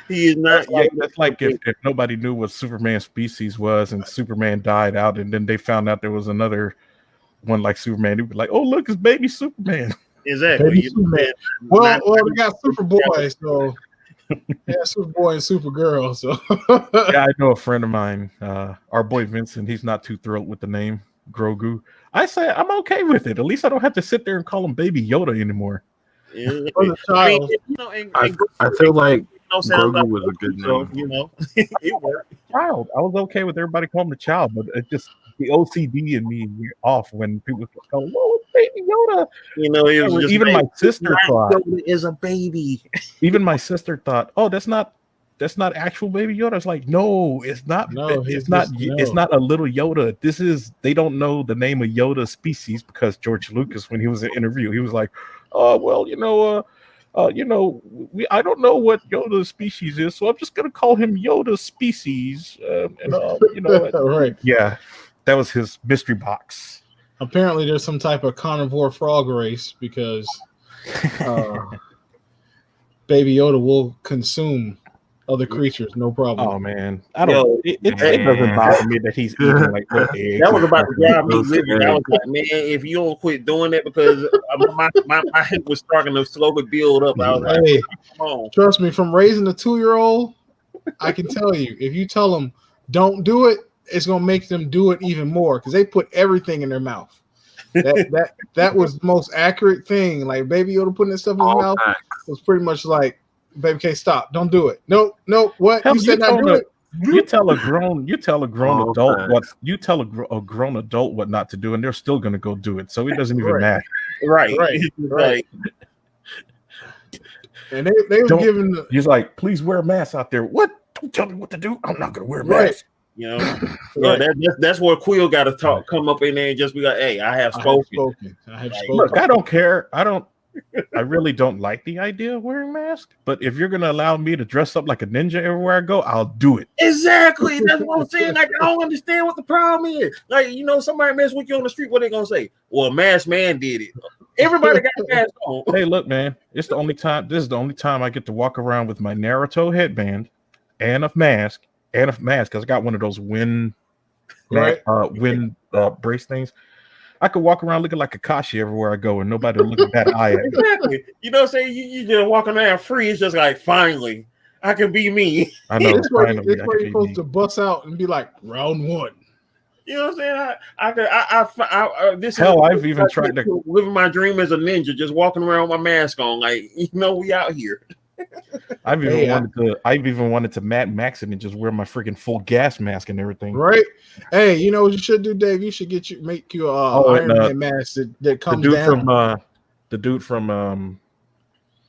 That's like if nobody knew what Superman's species was and Superman died out, and then they found out there was another one like Superman. They'd be like, "Oh, look, it's Baby Superman." Exactly. Baby Superman. Well, they got Superboy, so yeah, Superboy and Supergirl. So yeah, I know a friend of mine, our boy Vincent. He's not too thrilled with the name Grogu. I say I'm okay with it. At least I don't have to sit there and call him Baby Yoda anymore. I feel like Grogu was a good name. You know, it worked. Child, I was okay with everybody calling him a child, but it just the OCD in me went off when people call him, "Oh, it's Baby Yoda." You know, it was just even my sister thought Yoda is a baby. Even my sister thought, "Oh, that's not actual Baby Yoda." It's like, no, it's not. No, it's not a little Yoda. They don't know the name of Yoda species because George Lucas, when he was in an interview, he was like, "Oh, well, I don't know what Yoda species is, so I'm just gonna call him Yoda species." Right? Yeah, that was his mystery box. Apparently, there's some type of carnivore frog race because Baby Yoda will consume other creatures, no problem. Oh man, I don't. It doesn't bother me that he's eating like what eggs. That was about to drive me living. I was like, man, if you don't quit doing that, because my head was starting to slowly build up. I was like, hey, come on. Trust me, from raising a 2-year-old, I can tell you, if you tell them don't do it, it's gonna make them do it even more because they put everything in their mouth. That was the most accurate thing. Like Baby Yoda putting that stuff in his mouth was pretty much like, "Baby K, stop! Don't do it! No, what? You said not do it." You tell a grown adult what not to do, and they're still gonna go do it. So it doesn't even matter. Right. And they were giving. He's like, "Please wear a mask out there." What? Don't tell me what to do. I'm not gonna wear a mask. You know, that's where Quill got to come up in there and just be like, "Hey, I have spoken. Look, I don't care. I really don't like the idea of wearing masks, but if you're gonna allow me to dress up like a ninja everywhere I go, I'll do it." Exactly. That's what I'm saying. Like, I don't understand what the problem is. Like, somebody mess with you on the street, what they gonna say? Well, Masked Man did it. Everybody got a mask on. Hey, look, man. This is the only time I get to walk around with my Naruto headband and a mask. Because I got one of those wind brace things. I could walk around looking like Kakashi everywhere I go, and nobody will look at that eye at me. Exactly. You know what I'm saying? You just walking around free. It's just like, finally, I can be me. I know. It's where you're supposed to bust out and be like, round one. You know what I'm saying? I've even tried to living my dream as a ninja, just walking around with my mask on. Like, we out here. I've even wanted to Mad Max it and just wear my freaking full gas mask and everything. Right. Hey, you know what you should do, Dave? You should make you Iron Man mask that comes down. The dude from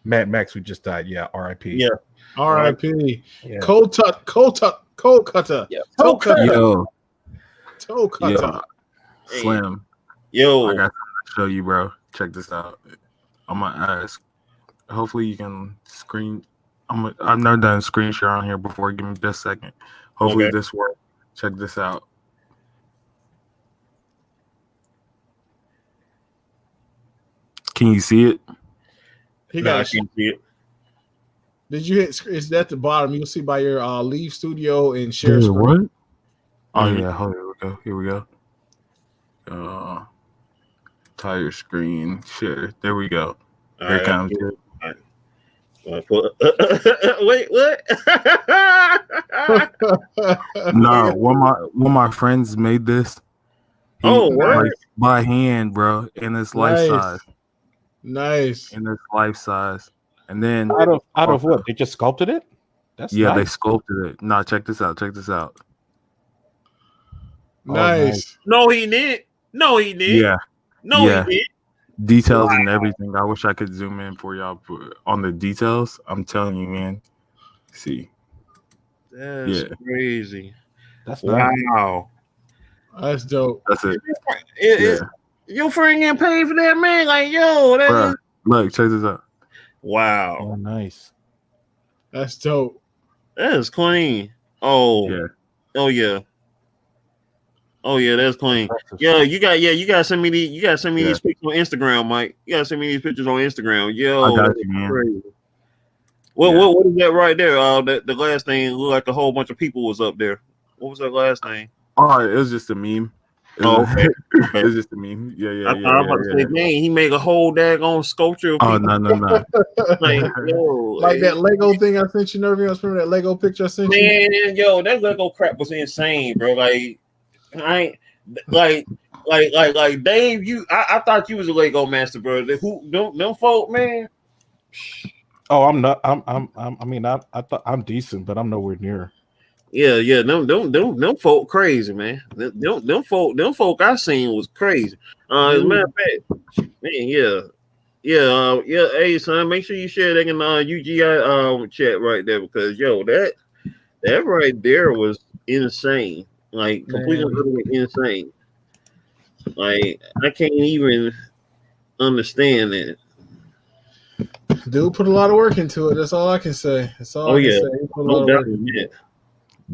Mad Max who just died. Yeah, R.I.P. Yeah, R.I.P. Yeah. Cold cutter. Yeah. Toe cutter. Yo. Slim. Yo. I got something to show you, bro. Check this out. I'm gonna ask. Hopefully you can screen. I've never done screen share on here before. Give me just a second. Hopefully this works. Check this out. Can you see it? I can't see it. Did you hit? Is that the bottom? You'll see by your leave studio and share screen. What? Oh yeah. Hold on. Here we go. Entire screen share. There we go. Here it comes. Wait, what? No, one of my friends made this. By hand, bro, and it's life size. Nice. And it's life size. And then out of what? They just sculpted it? That's nice. They sculpted it. No, check this out. Nice. No, he did. He did. Details and everything. I wish I could zoom in for y'all on the details. I'm telling you, man. See. That's crazy. That's wow. That's dope. That's it. Your friend getting paid for that, man. Like, yo, look, check this out. Wow. Oh, nice. That's dope. That is clean. Oh, Yeah. Oh yeah. Oh yeah, that's clean. Impressive. Yeah, you gotta send me these Yeah. pictures on Instagram, Mike. You gotta send me these pictures on Instagram. Yo, I got that's you, man. crazy. Yeah. What is that right there? The last thing looked like a whole bunch of people was up there. What was that last thing? Oh, it was just a meme. Oh, okay. It was just a meme. Yeah. I thought I was about to say, man, he made a whole daggone sculpture of Oh, people. no. Like, yo, Like that Lego thing I sent you, Nervios. Remember that Lego picture I sent you? man, yo, that Lego crap was insane, bro. Like, I ain't like Dave. I thought you was a Lego master, bro. Them folk, man. Oh, I'm not. I mean, I thought I'm decent, but I'm nowhere near. Yeah. Them folk crazy, man. Them folk I seen was crazy. As a matter of fact, man, yeah. Hey, son, make sure you share that in UGI chat right there because yo, that right there was insane, like completely utterly insane. Like I can't even understand that. Dude put a lot of work into it. That's all I can say. That's all I can say. He put a lot No of work doubt, into yeah. it.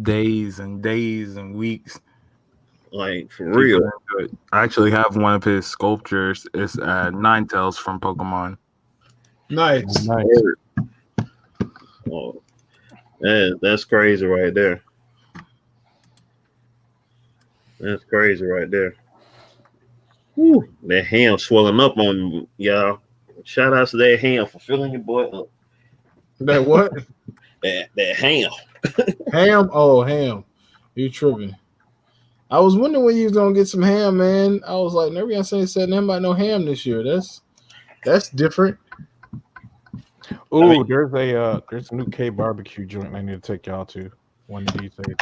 Days and weeks. Like for real. I actually have one of his sculptures. It's Ninetales from Pokemon. Nice. Oh, that's crazy right there. That's crazy right there. Whew, that ham swelling up on y'all. Shout out to that ham for filling your butt up. That what? That ham. Ham? Oh, ham. You tripping. I was wondering when you was gonna get some ham, man. I was like, never gonna say nothing about no ham this year. That's different. Ooh, there's a new K barbecue joint I need to take y'all to one of these days.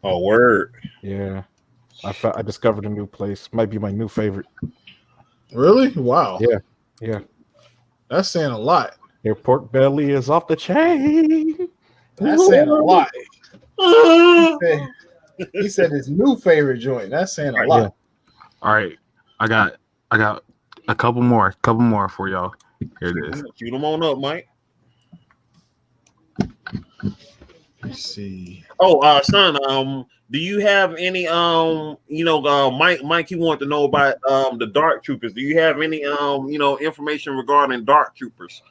Oh, word. Yeah. I discovered a new place. Might be my new favorite. Really? Wow. Yeah. That's saying a lot. Their pork belly is off the chain. That's saying a lot. He said his new favorite joint. That's saying a lot. Yeah. All right, I got a couple more for y'all. Here it is. Shoot them on up, Mike. Let's see. Oh, son, do you have any Mike he wanted to know about the Dark Troopers. Do you have any information regarding Dark Troopers?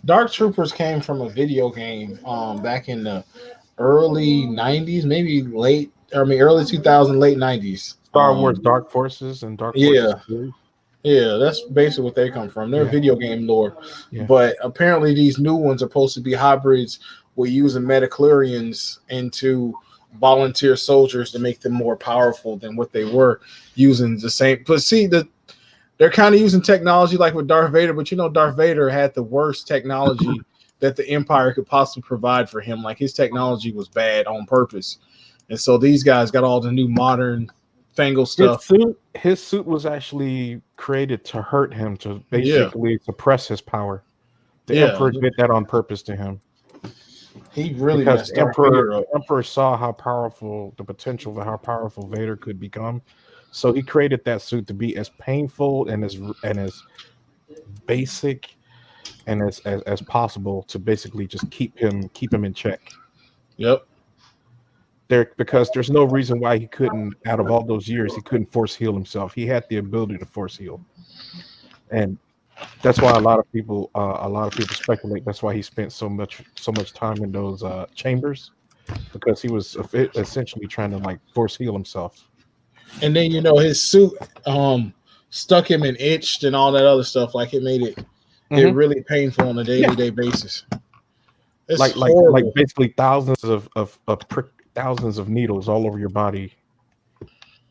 Dark Troopers came from a video game back in the early 90s, maybe early 2000, late 90s. Star Wars Dark Forces and Dark Forces. Yeah, that's basically what they come from. They're video game lore. Yeah. But apparently these new ones are supposed to be hybrids with using metachlorians into volunteer soldiers to make them more powerful than what they were using the same. But see, they're kind of using technology like with Darth Vader, but Darth Vader had the worst technology that the Empire could possibly provide for him. Like his technology was bad on purpose. And so these guys got all the new modern fangled stuff. His suit was actually created to hurt him, to basically suppress his power. The Emperor did that on purpose to him. He really because Emperor saw how powerful the potential of how powerful Vader could become. So he created that suit to be as painful and as basic and as possible to basically just keep him in check. Yep. Because there's no reason why he couldn't, out of all those years, he couldn't force heal himself. He had the ability to force heal, and that's why a lot of people speculate that's why he spent so much time in those chambers, because he was essentially trying to like force heal himself. And then his suit stuck him and itched and all that other stuff. Like it made it really painful on a day-to-day basis. It's like basically thousands of needles all over your body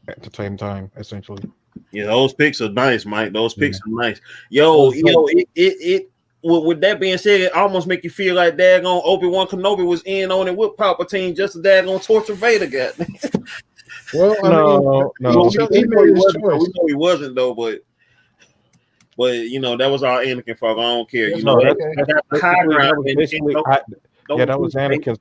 at the same time, essentially. Yeah, those pics are nice, Mike. Those pics are nice. With that being said, it almost make you feel like daggone Obi-Wan Kenobi was in on it with Palpatine just to daggone torture Vader got. Well, no. We know he wasn't though, but that was our Anakin fuck. I don't care. That was Anakin's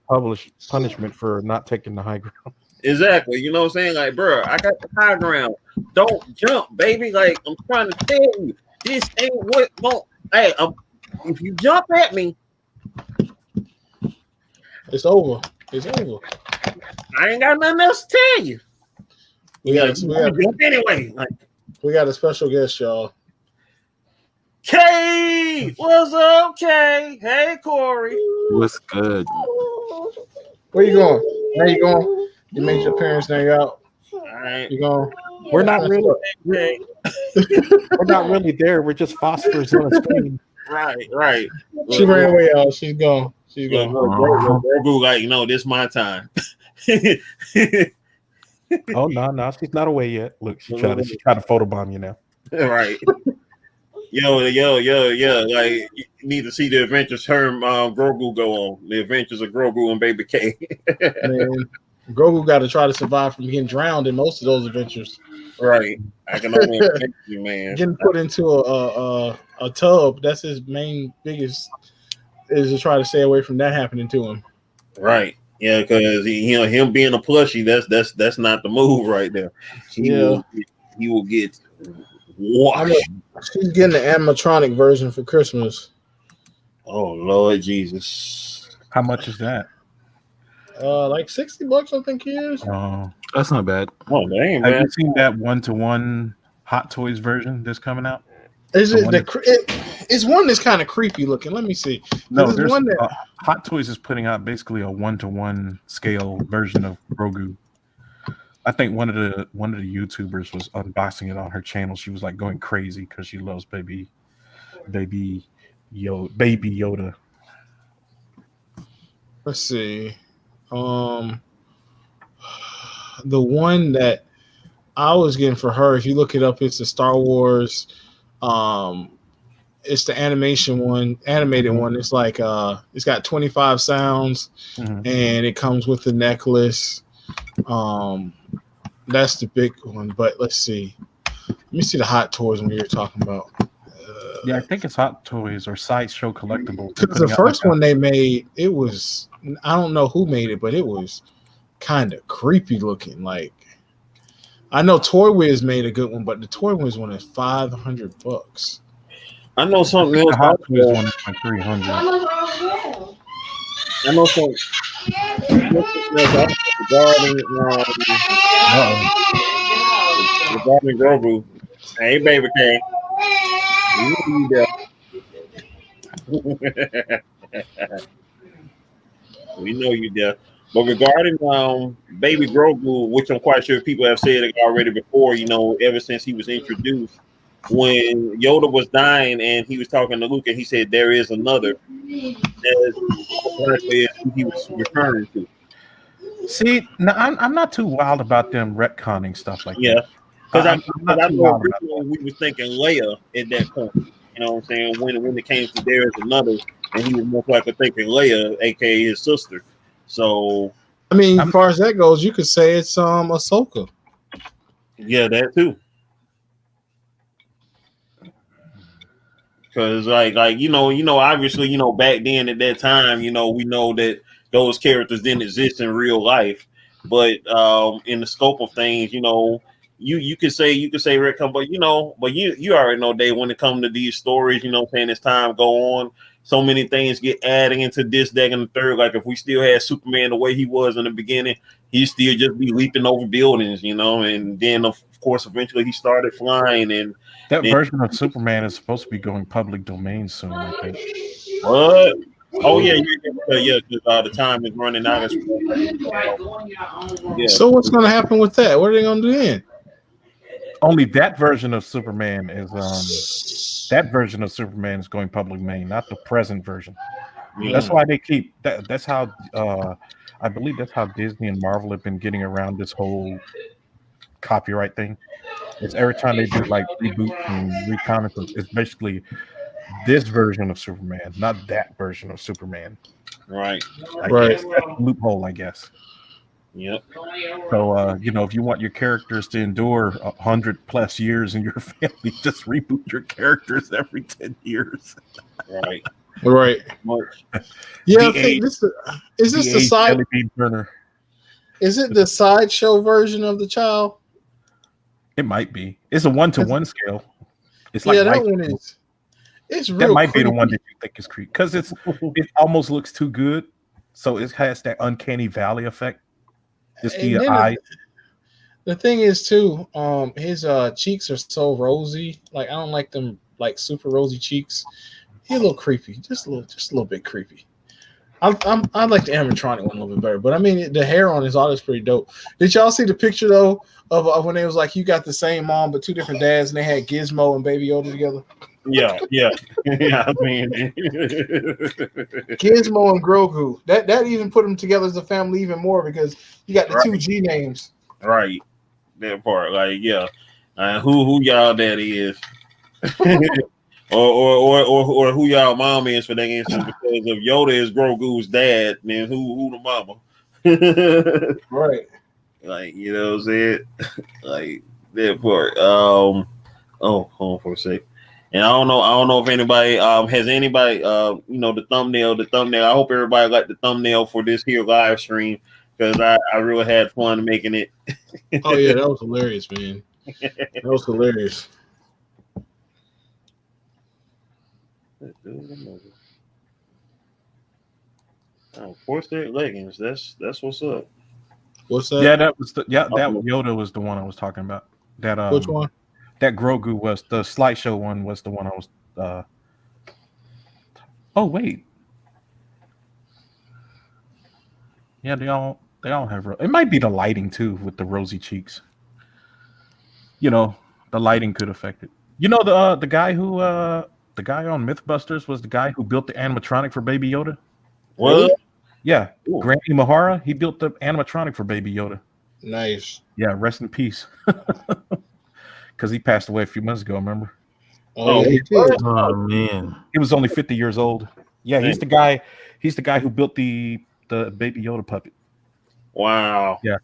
punishment for not taking the high ground. Exactly. You know what I'm saying? Like, bro, I got the high ground. Don't jump, baby. Like, I'm trying to tell you, this ain't what. Hey, if you jump at me, it's over. It's over. I ain't got nothing else to tell you. We got jump anyway. Like, we got a special guest, y'all. Kay, what's up, Kay? Hey, Corey. What's good? Where you going? Now you going? You made your parents now you out. All right. You going? We're not really. Hey. We're not really there. We're just phosphors on the screen. Right. She ran away, y'all. She's gone. She's Yeah, gone. Grogu, like, this is my time. Oh no, she's not away yet. Look, she tried to photobomb you now. Right. Yo. Like, you need to see the adventures Grogu go on. The adventures of Grogu and Baby K. Man, Grogu got to try to survive from getting drowned in most of those adventures. Right. I can only imagine you, man. Getting put into a tub. That's his biggest is to try to stay away from that happening to him. Right. Yeah, because him being a plushie, that's not the move right there. He will get washed. She's getting the animatronic version for Christmas. Oh Lord Jesus! How much is that? Like $60, I think he is. Oh, That's not bad. Oh damn! have Man. you seen that 1-to-1 Hot Toys version that's coming out? Is it it's one that's kind of creepy looking? Let me see. No, there's one that Hot Toys is putting out basically a 1-to-1 scale version of Grogu. I think one of the YouTubers was unboxing it on her channel. She was like going crazy because she loves baby Yoda. Let's see. The one that I was getting for her, if you look it up, it's the Star Wars. It's the animated one. It's like it's got 25 sounds, and it comes with the necklace. That's the big one. But let's see. Let me see the Hot Toys when you're talking about. Yeah, I think it's Hot Toys or Sideshow Collectibles. Because the first one they made, it was, I don't know who made it, but it was kind of creepy looking. Like, I know Toy Wiz made a good one, but the Toy Wiz one is $500. I know something else. The Hot Toys one is like $300. I know something. Regarding Grogu. Hey, Baby K. We know you there. But regarding Baby Grogu, which I'm quite sure people have said it already before, ever since he was introduced, when Yoda was dying and he was talking to Luke and he said there is another, that is who he was referring to. See, now I'm not too wild about them retconning stuff like that. Yeah, because I know originally we were thinking Leia at that point. You know what I'm saying? When it came to there is another, and he was most likely thinking Leia, aka his sister. So, I mean, as far as that goes, you could say it's Ahsoka. Yeah, that too. Because like obviously, back then at that time, we know that those characters didn't exist in real life, but in the scope of things, you could say retcon, but you already know, Dave, when it comes to these stories, as time go on, so many things get added into this, that, and the third. Like if we still had Superman the way he was in the beginning, he'd still just be leaping over buildings, and then of course eventually he started flying, and that version of Superman is supposed to be going public domain soon, I think. What? Oh yeah, because the time is running out. Yeah. So what's going to happen with that? What are they going to do then? Only that version of Superman is going public domain, not the present version. Yeah. That's why they keep that. That's how I believe that's how Disney and Marvel have been getting around this whole copyright thing. It's every time they do like reboots and reconnaissance, it's basically this version of Superman, not that version of Superman. Right. Right. That's a loophole, I guess. Yep. So if you want your characters to endure 100+ years in your family, just reboot your characters every 10 years. Right. Right. Yeah. I think is this the side? Is it the sideshow version of the child? It might be. It's a 1-to-1 scale. It's like that one is. It's real. That might creepy. be the one that you think is creepy because it almost looks too good, so it has that uncanny valley effect. Just And the then eye. the thing is too, his cheeks are so rosy. Like I don't like them like super rosy cheeks. He's a little creepy, just a little bit creepy. I like the animatronic one a little bit better, but I mean the hair on his art is pretty dope. Did y'all see the picture though of when it was like you got the same mom but two different dads and they had Gizmo and Baby Yoda together? Yeah. Yeah, I mean, Gizmo and Grogu. That even put them together as a family even more because you got the Right. two G names. right. That part, like, yeah. Who y'all daddy is, or who y'all mom is for that instance? Because if Yoda is Grogu's dad, then who the mama? Right. Like, you know what I'm saying? Like that part. Hold on for a sec. And I don't know if anybody has anybody the thumbnail. I hope everybody liked the thumbnail for this here live stream because I really had fun making it. Oh yeah, that was hilarious, man. That was hilarious. Oh, 4-set leggings. That's what's up. What's that? Yeah, that Yoda was the one I was talking about. That Which one? That Grogu was the slideshow one. Was the one I was. Oh wait. Yeah, they all have. It might be the lighting too with the rosy cheeks. You know, the lighting could affect it. You know the guy who the guy on MythBusters was the guy who built the animatronic for Baby Yoda. Well, Yeah, Ooh. Grant Imahara. He built the animatronic for Baby Yoda. Nice. Yeah, rest in peace. Because he passed away a few months ago. Remember? Oh, yeah, he did. Oh man, He was only 50 years old. Yeah, he's the guy. He's the guy who built the Baby Yoda puppet. Wow. Yeah,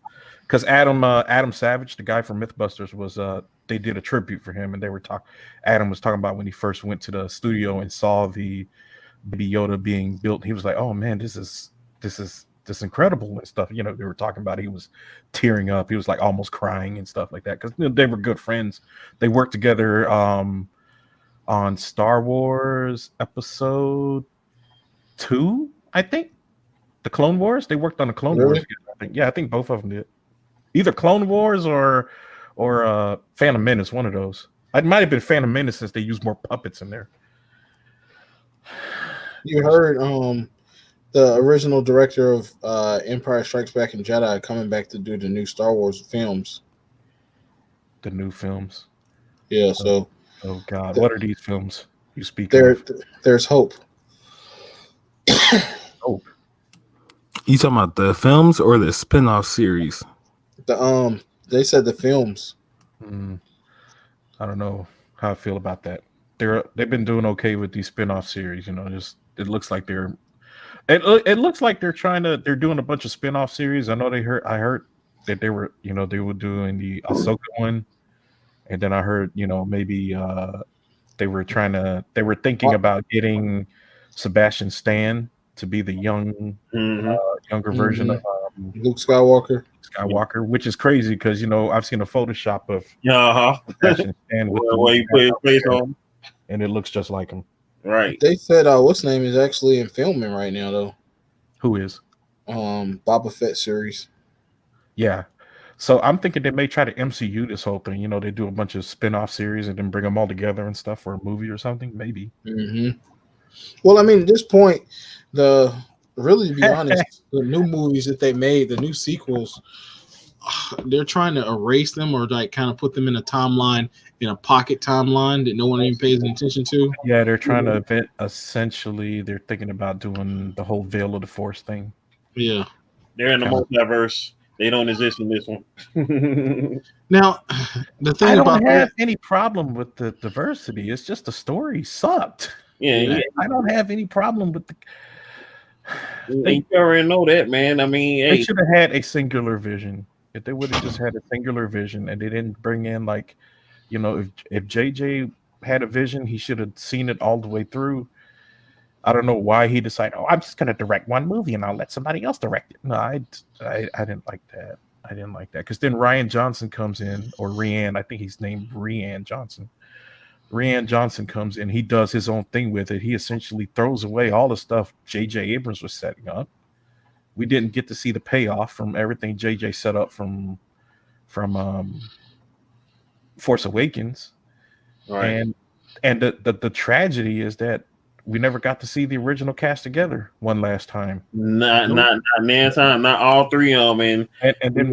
because Adam Savage, the guy from MythBusters, was they did a tribute for him, and they were Adam was talking about when he first went to the studio and saw the Baby Yoda being built. He was like, "Oh man, this is incredible and stuff." You know, they were talking about. He was tearing up. He was like almost crying and stuff like that because they were good friends. They worked together on Star Wars Episode 2, I think. The Clone Wars. They worked on the Clone Wars. I think. Yeah, I think both of them did. Either Clone Wars or Phantom Menace. One of those. It might have been Phantom Menace since they used more puppets in there. You heard the original director of Empire Strikes Back and Jedi coming back to do the new Star Wars films. The new films. Yeah, so oh God, what are these films you speak of? There's hope. Hope. You talking about the films or the spin-off series? They said the films. I don't know how I feel about that. They've been doing okay with these spin-off series, you know. Just it looks like they're doing a bunch of spin-off series. I know I heard that they were doing the Ahsoka one, and then I heard maybe they were thinking about getting Sebastian Stan to be the younger version of Luke Skywalker. Which is crazy because I've seen a Photoshop of Sebastian Stan with the way you put his face on, and it looks just like him. Right. They said what's his name is actually in filming right now though. Who is? Boba Fett series. Yeah. So I'm thinking they may try to MCU this whole thing. They do a bunch of spin-off series and then bring them all together and stuff for a movie or something, maybe. Well, I mean, at this point, to be honest, the new movies that they made, the new sequels, they're trying to erase them or like kind of put them in a timeline, in a pocket timeline that no one even pays attention to. Yeah, they're trying to essentially, they're thinking about doing the whole Veil of the Force thing. Yeah. They're in the multiverse. They don't exist in this one. Now, the thing I about don't have any problem with the diversity. It's just the story sucked. Yeah. I don't have any problem with the. You already know that, man. I mean, they should have had a singular vision. If they would have just had a singular vision and they didn't bring in if JJ had a vision, he should have seen it all the way through. I don't know why he decided, I'm just going to direct one movie and I'll let somebody else direct it. No, I didn't like that. I didn't like that because then Rian Johnson comes in, or Rian, I think he's named Rian Johnson. Rian Johnson comes in, he does his own thing with it. He essentially throws away all the stuff J.J. Abrams was setting up. We didn't get to see the payoff from everything J.J. set up from Force Awakens, Right. and the tragedy is that we never got to see the original cast together one last time. Not time, not all three of them. And then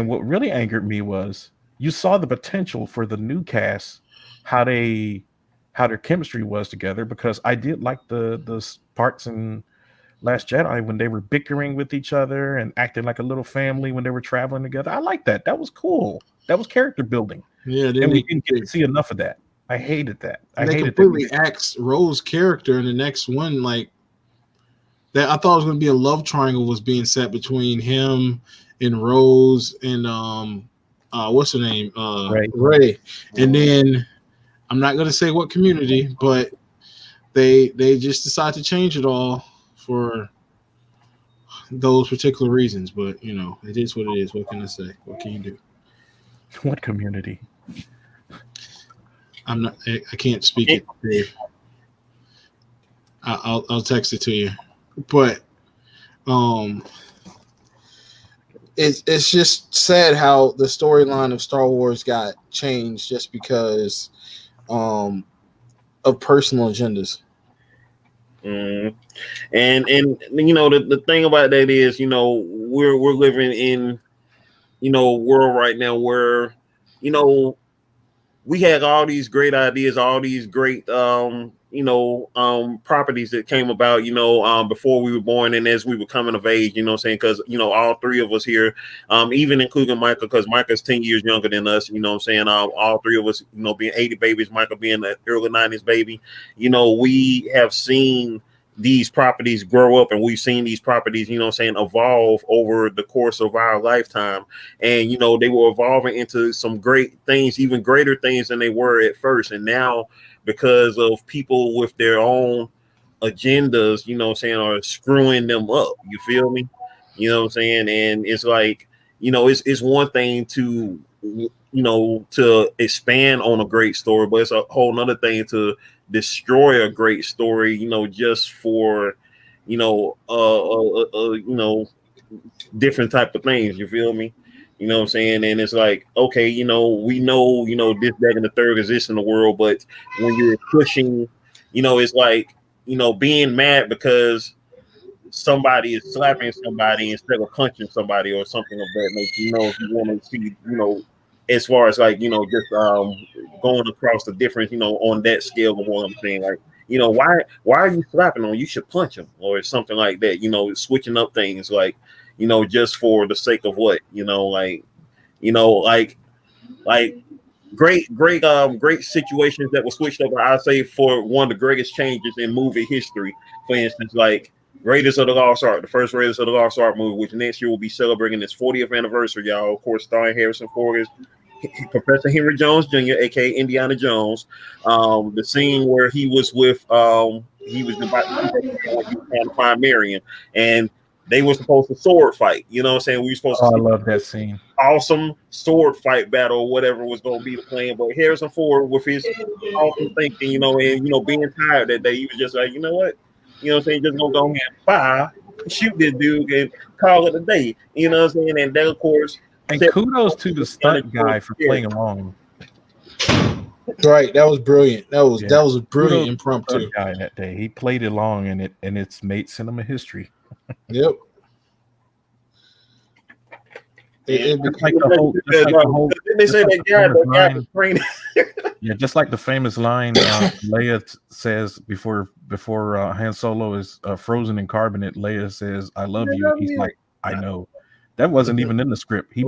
what really angered me was you saw the potential for the new cast, how their chemistry was together, because I did like the parts in Last Jedi when they were bickering with each other and acting like a little family when they were traveling together. I like that. That was cool. That was character building. Yeah, and we didn't get to see enough of that. I hated that. They completely axed Rose's character in the next one. Like that, I thought it was going to be a love triangle was being set between him and Rose and what's her name? Ray. And then I'm not going to say what community, but they just decided to change it all for those particular reasons. But you know, it is what it is. What can I say? What can you do? What community? I can't speak it, Dave. I'll text it to you. But it's just sad how the storyline of Star Wars got changed just because of personal agendas. And you know the thing about that is, you know, we're living in, you know, a world right now where, you know, we had all these great ideas, all these great properties that came about, you know, before we were born and as we were coming of age, you know what I'm saying? Because, you know, all three of us here, even including Michael, because Michael's 10 years younger than us, you know what I'm saying? All three of us, you know, being 80 babies, Michael being the early 90s baby, you know, we have seen these properties grow up and we've seen these properties, you know what I'm saying, evolve over the course of our lifetime. And, you know, they were evolving into some great things, even greater things than they were at first. And now, because of people with their own agendas, you know what I'm saying, are screwing them up. You feel me? You know what I'm saying? And it's like, you know, it's one thing to, you know, to expand on a great story, but it's a whole nother thing to destroy a great story, you know, just for, you know, different type of things. You feel me? You know what I'm saying? And it's like, okay, you know, we know, you know, this, that, and the third exists in the world, but when you're pushing, you know, it's like, you know, being mad because somebody is slapping somebody instead of punching somebody or something of that nature. You know, if you want to see, you know, as far as like, you know, just going across the difference, you know, on that scale of what I'm saying, like, you know, why are you slapping on? You should punch him or something like that. You know, switching up things, like, you know, just for the sake of what, you know, like great situations that were switched up. I say for one of the greatest changes in movie history, for instance, like Raiders of the Lost Ark, the first Raiders of the Lost Ark movie, which next year will be celebrating its 40th anniversary, y'all. Of course, starring Harrison Ford as Professor Henry Jones Jr., aka Indiana Jones. The scene where he was with he was about to find Marion, and they were supposed to sword fight. You know what I'm saying? We were supposed to. I love that scene. Awesome sword fight battle, or whatever was going to be the plan. But Harrison Ford, with his awesome thinking, you know, and you know, being tired that day, he was just like, you know what, you know what I'm saying, just gonna go ahead and fire, shoot this dude, and call it a day. You know what I'm saying? And then, of course. And kudos to the stunt guy for playing along. Right, that was brilliant. That was a brilliant impromptu guy that day. He played along, and it's made cinema history. Yep. Just like the famous line Leia says before Han Solo is frozen in carbonate. Leia says, "I love you." He's like, "I know." That wasn't even in the script. He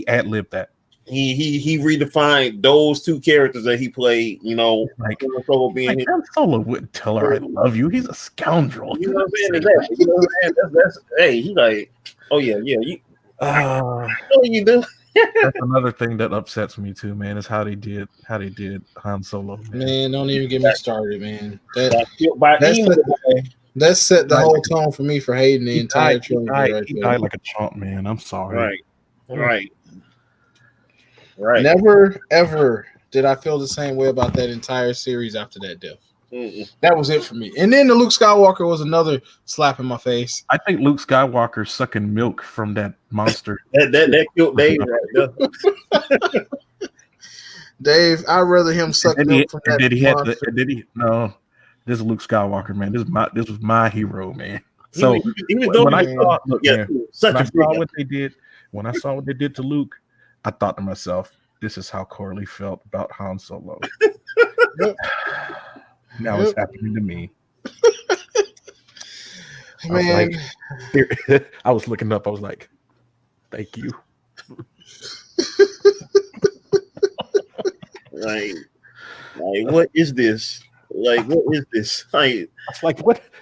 ad-libbed that. He redefined those two characters that he played. You know, like Han Solo wouldn't tell her I love you. He's a scoundrel. You know what I'm saying? Exactly. You know what I'm saying? That's hey, he's like, oh yeah. You you do. That's another thing that upsets me too, man. Is how they did Han Solo. Man, don't even get me started, man. That set the whole tone for me for hating the entire trilogy. He died like a chump, man. I'm sorry. Right. Never, ever did I feel the same way about that entire series after that death. Mm-mm. That was it for me. And then the Luke Skywalker was another slap in my face. I think Luke Skywalker sucking milk from that monster. That killed Dave right there. Dave, I'd rather him suck milk from that monster. This is Luke Skywalker, man. This was my hero, man. So when I saw what they did to Luke, I thought to myself, this is how Corley felt about Han Solo. Yep. Now it's happening to me. Man, I was looking up. I was like, "Thank you." Like, what is this? Like, what is this? Like,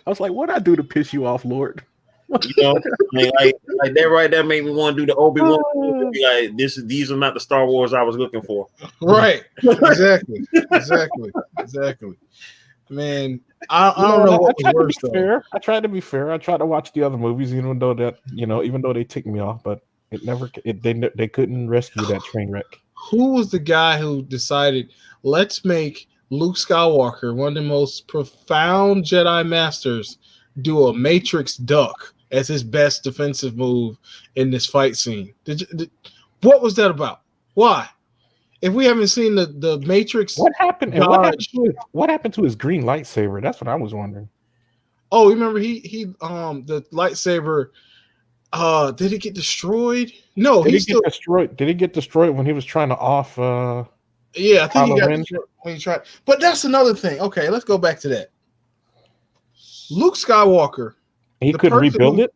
I was like, what I do to piss you off, Lord? You know, like that right there made me want to do the Obi-Wan. Like, these are not the Star Wars I was looking for. Right? Exactly. Man, I don't know what was worse though. I tried to be fair. I tried to watch the other movies, even though they ticked me off, but they couldn't rescue that train wreck. Who was the guy who decided let's make Luke Skywalker, one of the most profound Jedi masters, do a Matrix duck as his best defensive move in this fight scene? What was that about? Why? If we haven't seen the Matrix, what happened to his green lightsaber? That's what I was wondering. Oh, remember he the lightsaber. Did it get destroyed? No, Did he get destroyed when he was trying to off? Yeah, I think he got destroyed when he tried. But that's another thing. Okay, let's go back to that. Luke Skywalker. He couldn't rebuild it?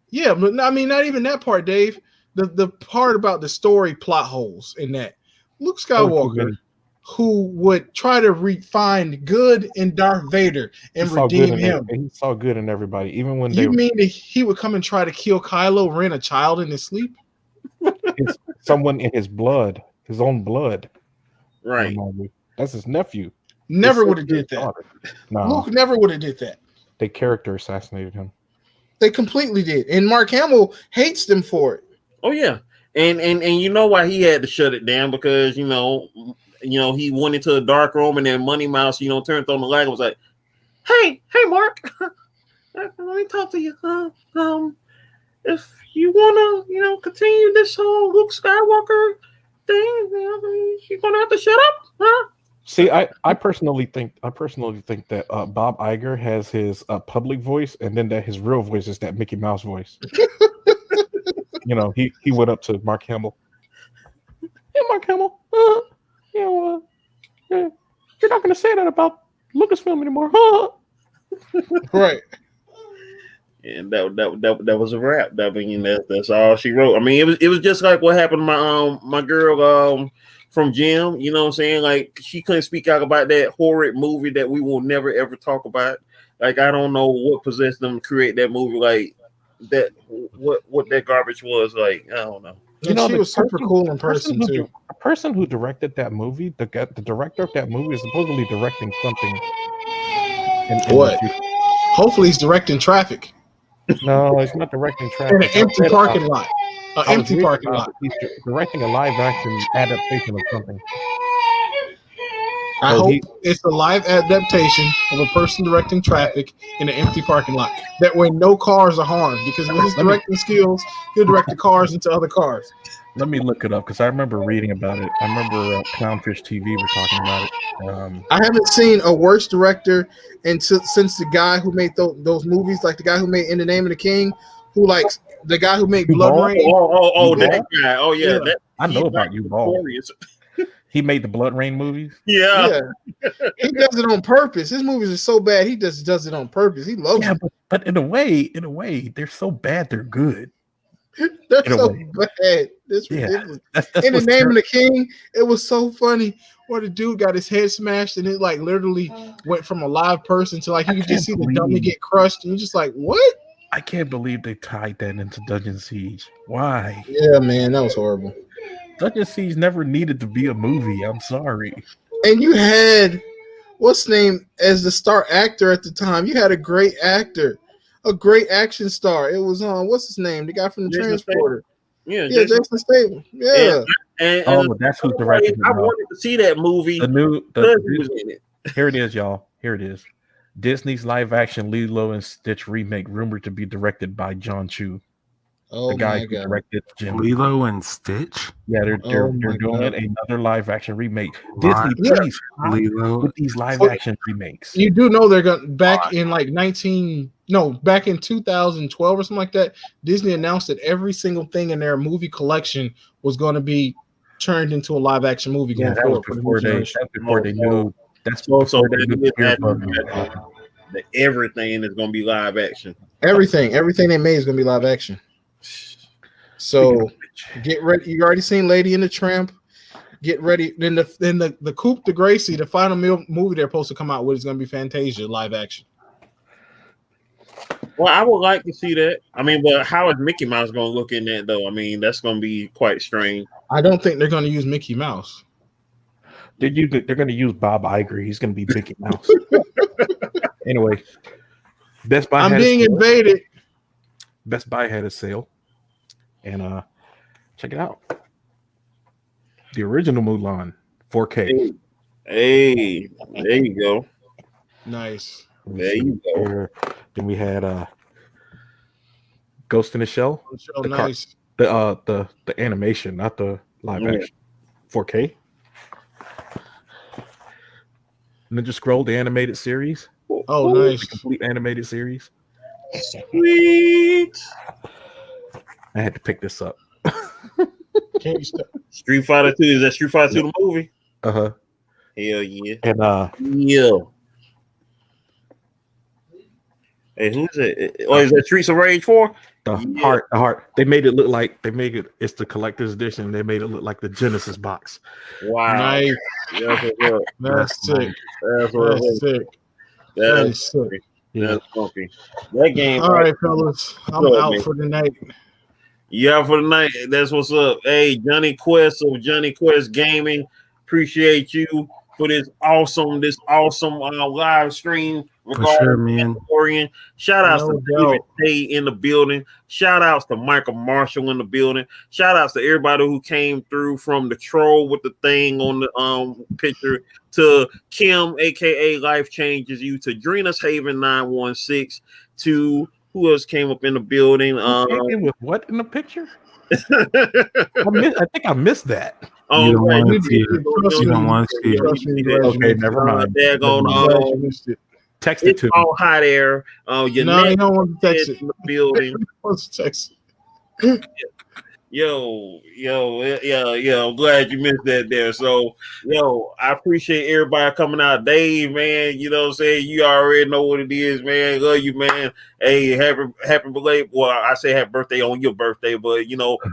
Yeah, but I mean, not even that part, Dave. The part about the story plot holes in that. Luke Skywalker, who would try to find good in Darth Vader and redeem him. He saw good in everybody, even when you mean that he would come and try to kill Kylo Ren, a child in his sleep? It's someone in his blood, his own blood. Right. That's his nephew. Never would have did that. No. Luke never would have did that. They character assassinated him. They completely did. And Mark Hamill hates them for it. Oh, yeah. And you know why he had to shut it down? Because, you know, he went into a dark room and then Money Mouse, turned on the light and was like, hey, Mark, let me talk to you. If you want to, continue this whole Luke Skywalker thing, you're going to have to shut up, huh? See, I personally think that Bob Iger has his public voice, and then that his real voice is that Mickey Mouse voice. He went up to Mark Hamill. Hey, Mark Hamill, you're not going to say that about Lucasfilm anymore, huh? Right. And that was a wrap. That's all she wrote. I mean, it was just like what happened to my girl from Jim. You know what I'm saying? Like, she couldn't speak out about that horrid movie that we will never ever talk about. Like, I don't know what possessed them to create that movie. Like that, what that garbage was. Like, I don't know. She was super cool in person too. A person who directed that movie, the director of that movie, is supposedly directing something. What? Hopefully, he's directing Traffic. No, he's not directing Traffic. In an empty parking lot. An empty parking lot. He's directing a live action adaptation of something. I hope it's a live adaptation of a person directing Traffic in an empty parking lot. That way no cars are harmed, because with his directing skills, he'll direct the cars into other cars. Let me look it up, because I remember reading about it. I remember Clownfish TV were talking about it. I haven't seen a worse director since the guy who made those movies, like the guy who made In the Name of the King, the guy who made Blood Rain. That guy. Oh, yeah. I know about you, Ball. He made the Blood Rain movies. Yeah. He does it on purpose. His movies are so bad, he just does it on purpose. He loves it. But in a way, they're so bad they're good. They're so bad. It's ridiculous. In the Name of the King, it was so funny where the dude got his head smashed and it like literally went from a live person to like you could just see the dummy get crushed and you're just like, what? I can't believe they tied that into Dungeon Siege. Why? Yeah, man, that was horrible. Dungeon Siege never needed to be a movie. I'm sorry. And you had what's his name as the star actor at the time. You had a great actor, a great action star. It was what's his name? The guy from the Transporter. Yeah, Jason Statham. Yeah. And that's who's directing it. I wanted to see that movie. The was in it. Here it is, y'all. Here it is. Disney's live-action Lilo and Stitch remake rumored to be directed by John Chu. Oh, the guy my who God. directed Jim. Lilo and Stitch. Yeah, they're doing God. another live-action remake. Live- Disney, please stop Lilo. with these live-action remakes. You do know they're going back in like back in 2012 or something like that. Disney announced that every single thing in their movie collection was going to be turned into a live action movie going forward. Before they knew. That's So before they knew that everything is going to be live action. Everything they made is going to be live action. So get ready. You already seen Lady and the Tramp. Get ready. Then the Coupe de Gracie, the final movie they're supposed to come out with is going to be Fantasia live action. Well, I would like to see that. I mean, but how is Mickey Mouse going to look in that though? I mean, that's going to be quite strange. I don't think they're going to use Mickey Mouse. They're going to use Bob Iger. He's going to be Mickey Mouse. Anyway, Best Buy. I'm being invaded. Best Buy had a sale, and check it out. The original Mulan, 4K. Hey, there you go. Nice. There you go. Then we had Ghost in the Shell. Nice. The animation, not the live action. 4K. Ninja Scroll, the animated series. Oh, nice. The complete animated series. Sweet. I had to pick this up. Can't you stop? Street Fighter 2. Is that Street Fighter 2 the movie? Uh-huh. Hell yeah. And yeah. Hey, who's it? Oh, is that Streets of Rage 4? The heart. They made it it's the collector's edition. They made it look like the Genesis box. Wow. Nice. That's sick. That's sick. That's sick. Yeah. That's funky. That game. All right, fellas. I'm out for the night. Yeah, for the night. That's what's up. Hey, Johnny Quest of Johnny Quest Gaming. Appreciate you for this awesome live stream. For sure, man. Mandalorian. Shout outs to David Day in the building. Shout outs to Michael Marshall in the building. Shout outs to everybody who came through, from the troll with the thing on the picture to Kim, aka Life Changes You, to Drina's Haven 916, to who else came up in the building? With what in the picture? I think I missed that. You don't want to see it. You don't want to see it. Okay, never mind. Text it to me. All hot air. You don't want to text it in the building. Text it. Yo. I'm glad you missed that there. So, I appreciate everybody coming out. Dave, man, you know what I'm saying? You already know what it is, man. Love you, man. Hey, happy belated. Well, I say happy birthday on your birthday, but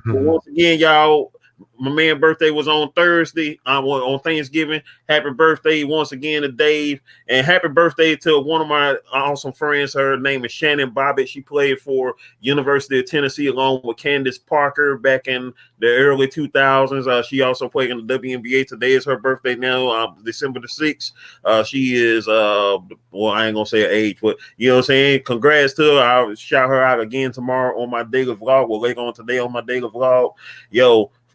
once again, y'all, my man's birthday was on Thursday, on Thanksgiving. Happy birthday once again to Dave, and happy birthday to one of my awesome friends. Her name is Shannon Bobbitt. She played for University of Tennessee along with Candace Parker back in the early 2000s. She also played in the WNBA. Today is her birthday now, December the 6th. She is, well, I ain't gonna say her age, but you know what I'm saying? Congrats to her. I'll shout her out again tomorrow on my daily vlog. We'll link on today on my daily vlog.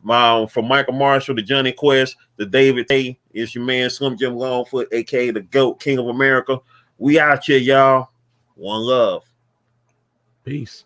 From Michael Marshall to Johnny Quest to David Tay, it's your man Slim Jim Longfoot, aka the GOAT, King of America. We out here, y'all. One love. Peace.